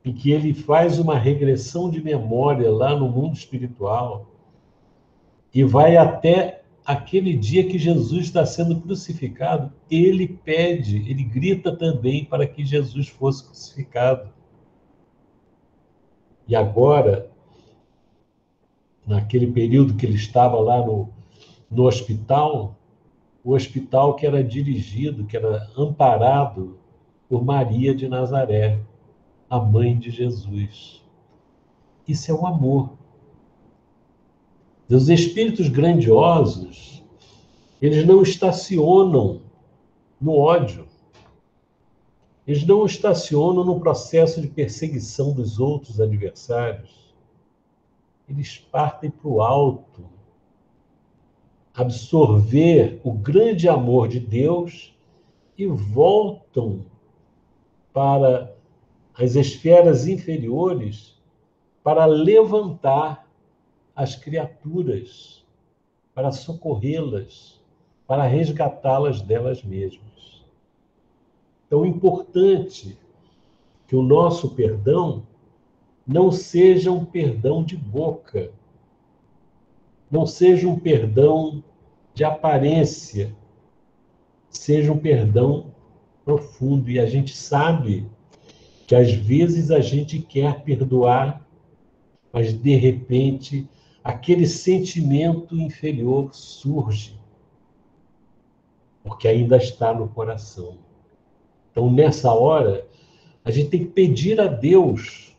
em que ele faz uma regressão de memória lá no mundo espiritual e vai até aquele dia que Jesus está sendo crucificado, ele pede, ele grita também para que Jesus fosse crucificado. E agora, naquele período que ele estava lá no hospital, o hospital que era dirigido, que era amparado por Maria de Nazaré, a mãe de Jesus. Isso é o amor. Os espíritos grandiosos, eles não estacionam no ódio. Eles não estacionam no processo de perseguição dos outros adversários. Eles partem para o alto, absorver o grande amor de Deus e voltam para as esferas inferiores para levantar as criaturas, para socorrê-las, para resgatá-las delas mesmas. Então, o importante que o nosso perdão não seja um perdão de boca, não seja um perdão de aparência, seja um perdão profundo. E a gente sabe que às vezes a gente quer perdoar, mas de repente aquele sentimento inferior surge, porque ainda está no coração. Então, nessa hora, a gente tem que pedir a Deus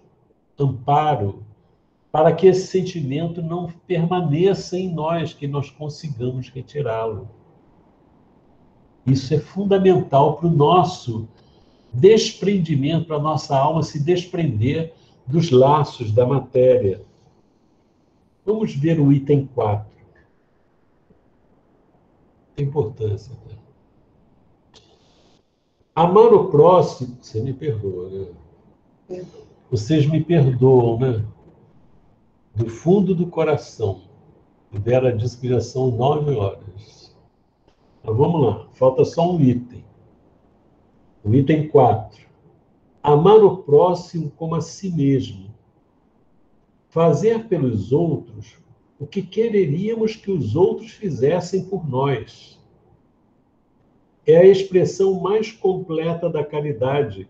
amparo para que esse sentimento não permaneça em nós, que nós consigamos retirá-lo. Isso é fundamental para o nosso desprendimento, para a nossa alma se desprender dos laços da matéria. Vamos ver o item 4. Tem importância. Né? Amar o próximo... Você me perdoa, né? Vocês me perdoam, né? Do fundo do coração. O Vera disse que já são 9 horas. Mas vamos lá, falta só um item. O item 4. Amar o próximo como a si mesmo. Fazer pelos outros o que quereríamos que os outros fizessem por nós. É a expressão mais completa da caridade,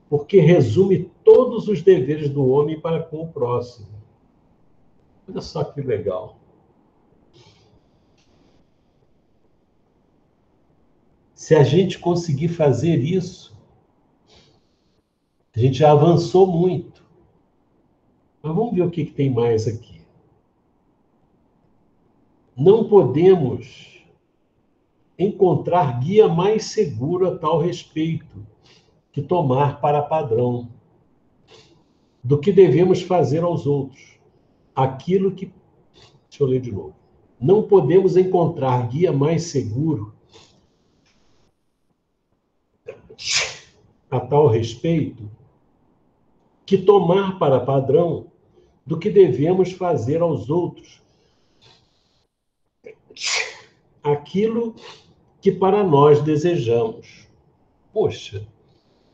porque resume todos os deveres do homem para com o próximo. Olha só que legal. Se a gente conseguir fazer isso, a gente já avançou muito. Mas vamos ver o que tem mais aqui. Não podemos encontrar guia mais seguro a tal respeito que tomar para padrão do que devemos fazer aos outros. Aquilo que... Deixa eu ler de novo. Não podemos encontrar guia mais seguro a tal respeito que tomar para padrão do que devemos fazer aos outros. Aquilo que para nós desejamos. Poxa,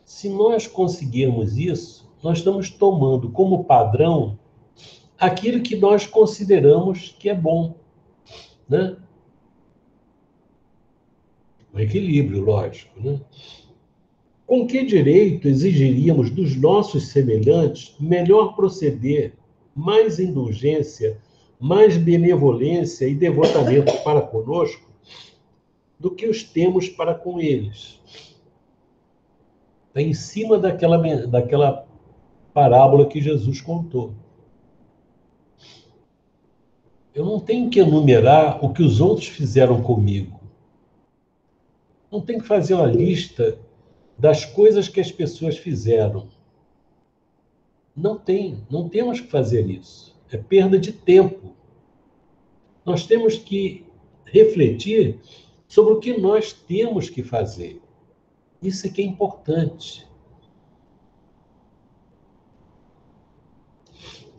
se nós conseguirmos isso, nós estamos tomando como padrão aquilo que nós consideramos que é bom, né? O equilíbrio, lógico, né? Com que direito exigiríamos dos nossos semelhantes melhor proceder, mais indulgência, mais benevolência e devotamento para conosco do que os temos para com eles? Está em cima daquela parábola que Jesus contou. Eu não tenho que enumerar o que os outros fizeram comigo. Não tenho que fazer uma lista das coisas que as pessoas fizeram. Não temos que fazer isso. É perda de tempo. Nós temos que refletir sobre o que nós temos que fazer. Isso é que é importante.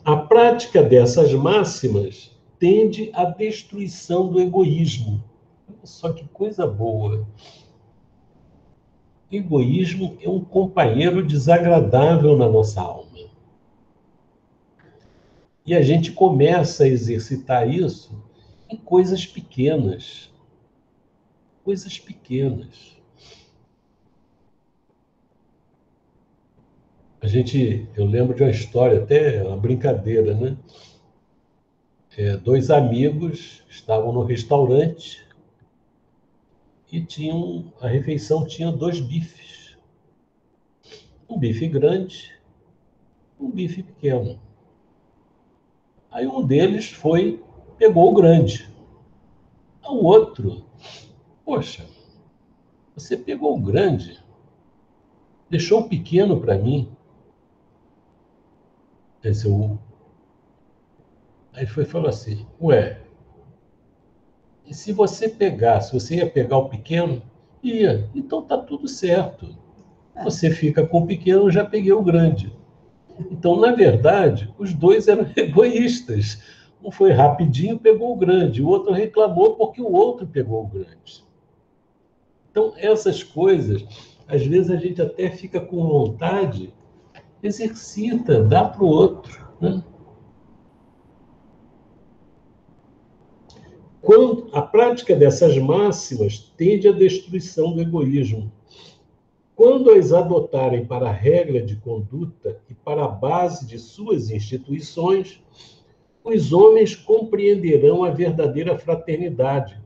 A prática dessas máximas tende à destruição do egoísmo. Olha só que coisa boa. O egoísmo é um companheiro desagradável na nossa alma. E a gente começa a exercitar isso em coisas pequenas. Coisas pequenas. Eu lembro de uma história, até uma brincadeira, né? 2 amigos estavam no restaurante e a refeição tinha 2 bifes. Um bife grande, um bife pequeno. Aí um deles pegou o grande. O outro, poxa, você pegou o grande, deixou o pequeno para mim. Aí falou assim, ué, e se você ia pegar o pequeno? Ia, então tá tudo certo. Você fica com o pequeno, eu já peguei o grande. Então, na verdade, os dois eram egoístas. Um foi rapidinho, pegou o grande, o outro reclamou porque o outro pegou o grande. Então, essas coisas, às vezes a gente até fica com vontade exercita, dá para o outro, né? Quando a prática dessas máximas tende à destruição do egoísmo. Quando as adotarem para a regra de conduta e para a base de suas instituições, os homens compreenderão a verdadeira fraternidade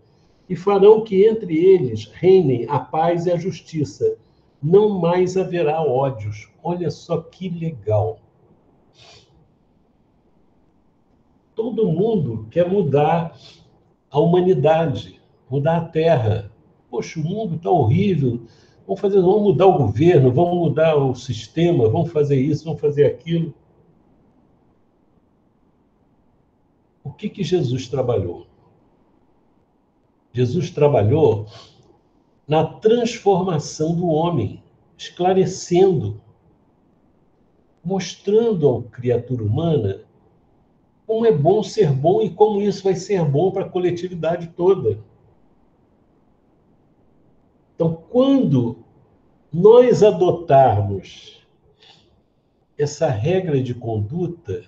e farão que entre eles reinem a paz e a justiça. Não mais haverá ódios. Olha só que legal. Todo mundo quer mudar a humanidade, mudar a Terra. Poxa, o mundo está horrível. Vamos mudar o governo, vamos mudar o sistema, vamos fazer isso, vamos fazer aquilo. O que Jesus trabalhou? Jesus trabalhou na transformação do homem, esclarecendo, mostrando à criatura humana como é bom ser bom e como isso vai ser bom para a coletividade toda. Então, quando nós adotarmos essa regra de conduta,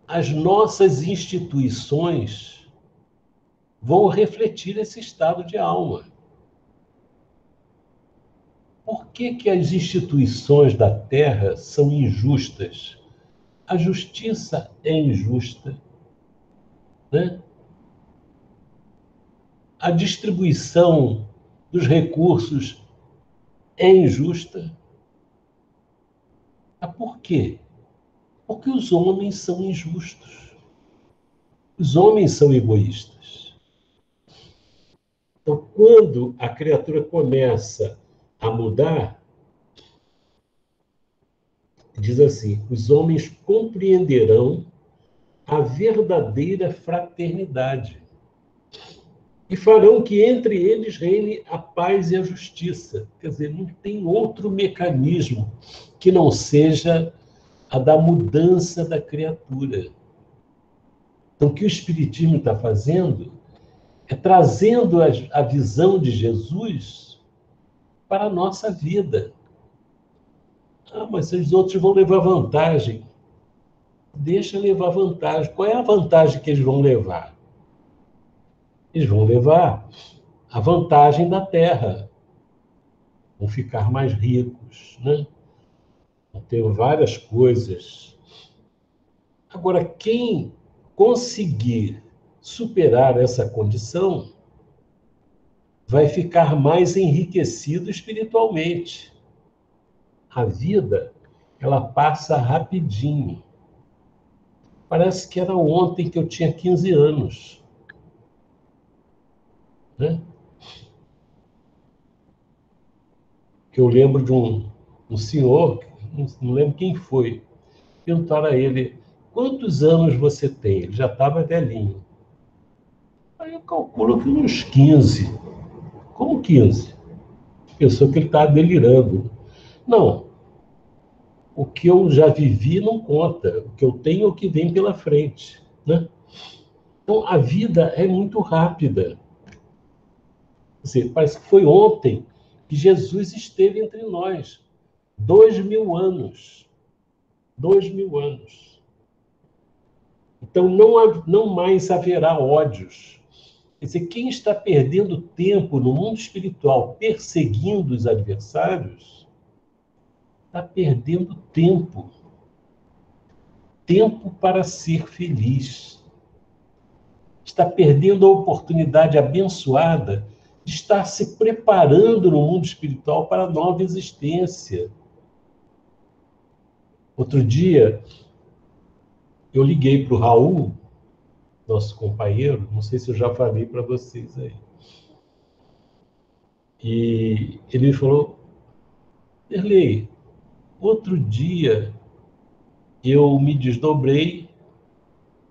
as nossas instituições vão refletir esse estado de alma. Por que as instituições da Terra são injustas? A justiça é injusta, né? A distribuição dos recursos é injusta. Por quê? Porque os homens são injustos. Os homens são egoístas. Então, quando a criatura começa a mudar, diz assim: os homens compreenderão a verdadeira fraternidade e farão que entre eles reine a paz e a justiça. Quer dizer, não tem outro mecanismo que não seja a da mudança da criatura. Então, o que o Espiritismo está fazendo é trazendo a visão de Jesus para a nossa vida. Mas os outros vão levar vantagem. Deixa levar vantagem. Qual é a vantagem que eles vão levar? Eles vão levar a vantagem da terra. Vão ficar mais ricos, né? Vão ter várias coisas. Agora, quem conseguir superar essa condição vai ficar mais enriquecido espiritualmente. A vida, ela passa rapidinho. Parece que era ontem que eu tinha 15 anos. Né? Eu lembro de um senhor, não lembro quem foi, perguntaram a ele: quantos anos você tem? Ele já estava velhinho. Aí eu calculo que uns 15. Como 15? Pensou que ele estava delirando. Não. O que eu já vivi não conta. O que eu tenho é o que vem pela frente. Né? Então, a vida é muito rápida. Quer dizer, parece que foi ontem que Jesus esteve entre nós. 2000 anos. 2000 anos. Então, não mais haverá ódios. Quer dizer, quem está perdendo tempo no mundo espiritual perseguindo os adversários, está perdendo tempo. Tempo para ser feliz. Está perdendo a oportunidade abençoada de estar se preparando no mundo espiritual para a nova existência. Outro dia, eu liguei para o Raul, nosso companheiro, não sei se eu já falei para vocês aí. E ele me falou: Derlei, outro dia eu me desdobrei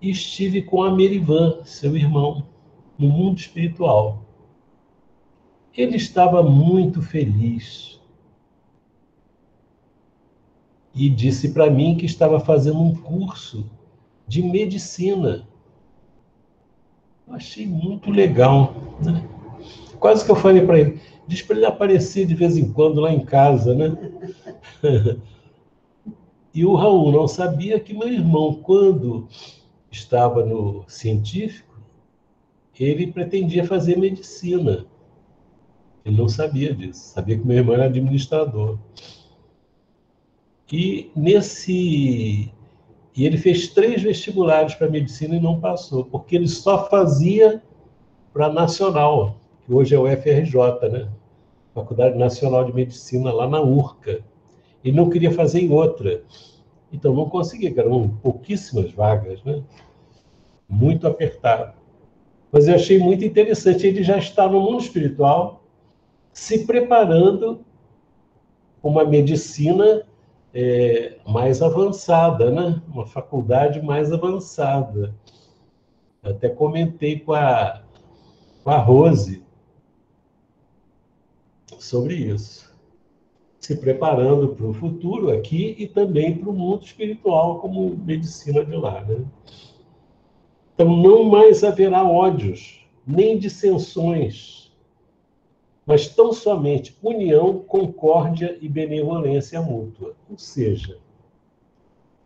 e estive com a Merivan, seu irmão, no mundo espiritual. Ele estava muito feliz e disse para mim que estava fazendo um curso de medicina. Eu achei muito legal, né? Quase que eu falei para ele: Diz para ele aparecer de vez em quando lá em casa, né? E o Raul não sabia que meu irmão, quando estava no científico, ele pretendia fazer medicina. Ele não sabia disso. Sabia que meu irmão era administrador. E ele fez 3 vestibulares para medicina e não passou, porque ele só fazia para a Nacional, que hoje é o FRJ, né? Faculdade Nacional de Medicina, lá na URCA. Ele não queria fazer em outra. Então não conseguia, eram pouquíssimas vagas, né? Muito apertado. Mas eu achei muito interessante, ele já está no mundo espiritual, se preparando para uma medicina mais avançada, né? Uma faculdade mais avançada. Eu até comentei com a Rose sobre isso. Se preparando para o futuro aqui e também para o mundo espiritual, como medicina de lá, né? Então, não mais haverá ódios, nem dissensões, mas tão somente união, concórdia e benevolência mútua. Ou seja,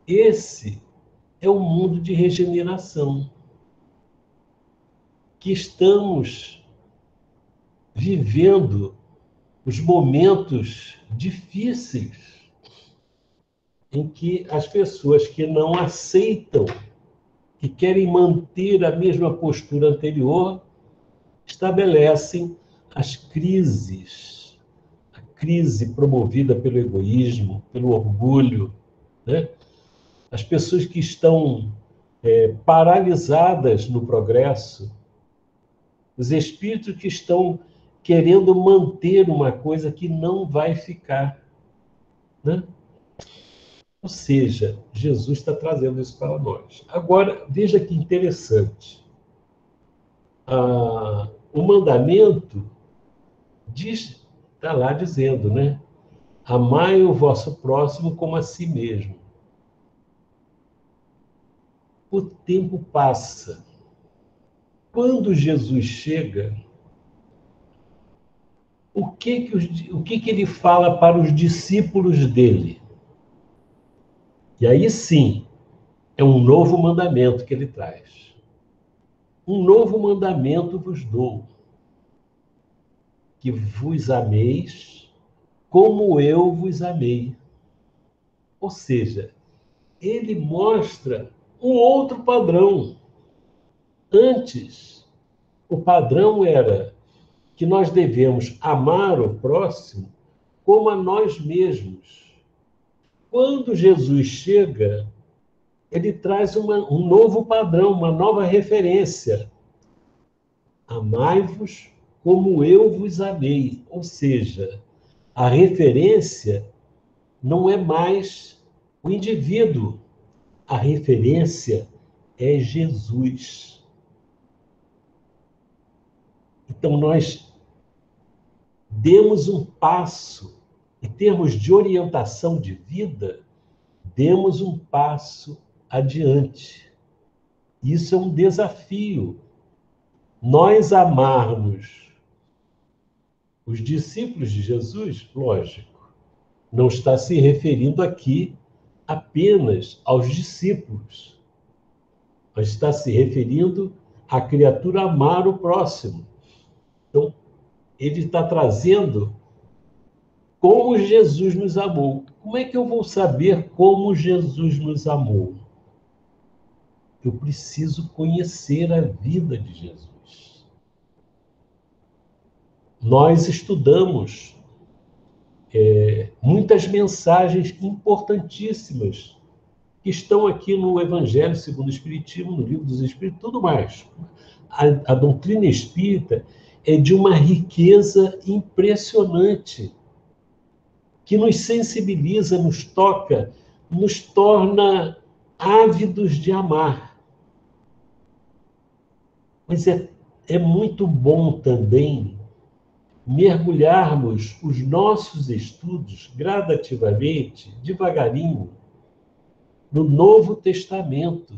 esse é o mundo de regeneração que estamos vivendo, os momentos difíceis em que as pessoas que não aceitam, que querem manter a mesma postura anterior, estabelecem as crises. A crise promovida pelo egoísmo, pelo orgulho, né? As pessoas que estão paralisadas no progresso, os espíritos que estão querendo manter uma coisa que não vai ficar, né? Ou seja, Jesus está trazendo isso para nós. Agora, veja que interessante. O mandamento está lá dizendo, né? Amai o vosso próximo como a si mesmo. O tempo passa. Quando Jesus chega, o que ele fala para os discípulos dele? E aí sim, é um novo mandamento que ele traz. Um novo mandamento vos dou, que vos ameis como eu vos amei. Ou seja, ele mostra um outro padrão. Antes, o padrão era que nós devemos amar o próximo como a nós mesmos. Quando Jesus chega, ele traz um novo padrão, uma nova referência. Amai-vos como eu vos amei. Ou seja, a referência não é mais o indivíduo, a referência é Jesus. Então, nós demos um passo, em termos de orientação de vida, demos um passo adiante. Isso é um desafio. Nós amarmos os discípulos de Jesus, lógico, não está se referindo aqui apenas aos discípulos, mas está se referindo à criatura amar o próximo. Então, ele está trazendo como Jesus nos amou. Como é que eu vou saber como Jesus nos amou? Eu preciso conhecer a vida de Jesus. Nós estudamos muitas mensagens importantíssimas que estão aqui no Evangelho segundo o Espiritismo, no Livro dos Espíritos, tudo mais. A doutrina espírita é de uma riqueza impressionante, que nos sensibiliza, nos toca, nos torna ávidos de amar. Mas é muito bom também mergulharmos os nossos estudos gradativamente, devagarinho, no Novo Testamento,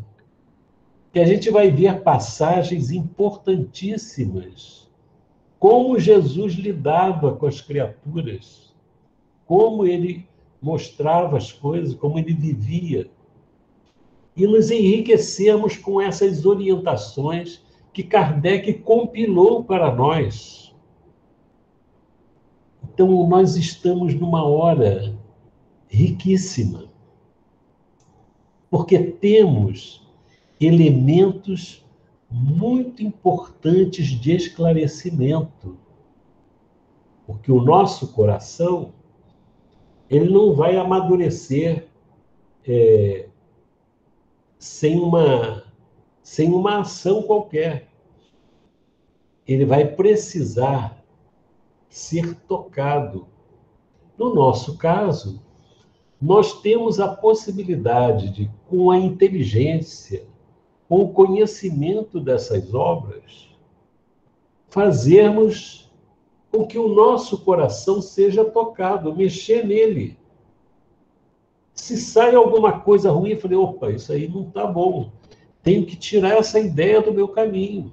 que a gente vai ver passagens importantíssimas, como Jesus lidava com as criaturas, como ele mostrava as coisas, como ele vivia. E nos enriquecemos com essas orientações que Kardec compilou para nós. Então, nós estamos numa hora riquíssima, porque temos elementos muito importantes de esclarecimento, porque o nosso coração ele não vai amadurecer sem uma ação qualquer. Ele vai precisar ser tocado. No nosso caso, nós temos a possibilidade de, com a inteligência, com o conhecimento dessas obras, fazermos com que o nosso coração seja tocado, mexer nele. Se sai alguma coisa ruim, eu falei, opa, isso aí não está bom. Tenho que tirar essa ideia do meu caminho.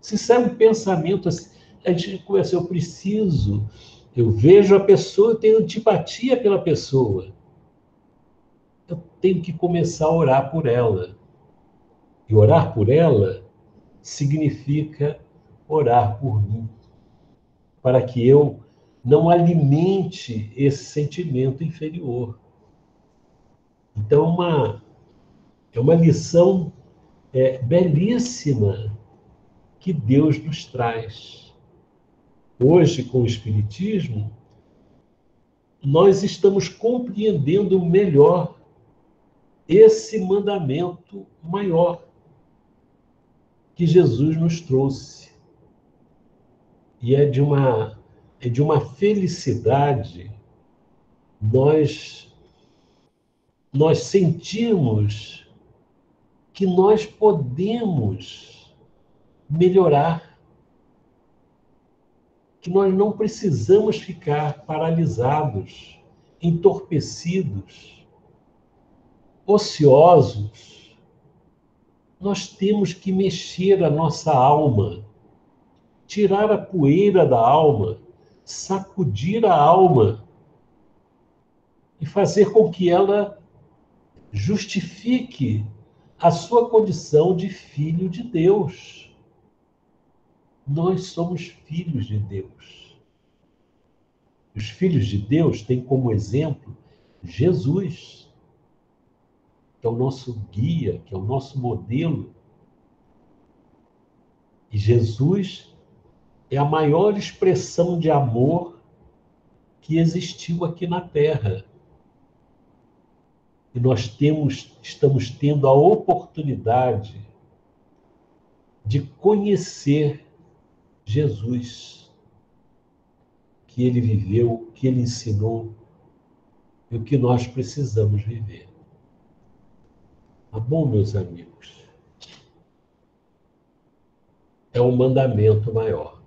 Se sai um pensamento assim, a gente começa, eu vejo a pessoa, eu tenho antipatia pela pessoa. Eu tenho que começar a orar por ela. E orar por ela significa orar por mim, para que eu não alimente esse sentimento inferior. Então, é uma lição belíssima que Deus nos traz. Hoje, com o Espiritismo, nós estamos compreendendo melhor esse mandamento maior que Jesus nos trouxe. E é de uma felicidade nós sentimos que nós podemos melhorar, que nós não precisamos ficar paralisados, entorpecidos, ociosos. Nós temos que mexer a nossa alma, tirar a poeira da alma, sacudir a alma e fazer com que ela justifique a sua condição de filho de Deus. Nós somos filhos de Deus. Os filhos de Deus têm como exemplo Jesus, que é o nosso guia, que é o nosso modelo. E Jesus é a maior expressão de amor que existiu aqui na Terra. E nós estamos tendo a oportunidade de conhecer Jesus, que ele viveu, que ele ensinou, e o que nós precisamos viver. Tá bom, meus amigos? É um mandamento maior.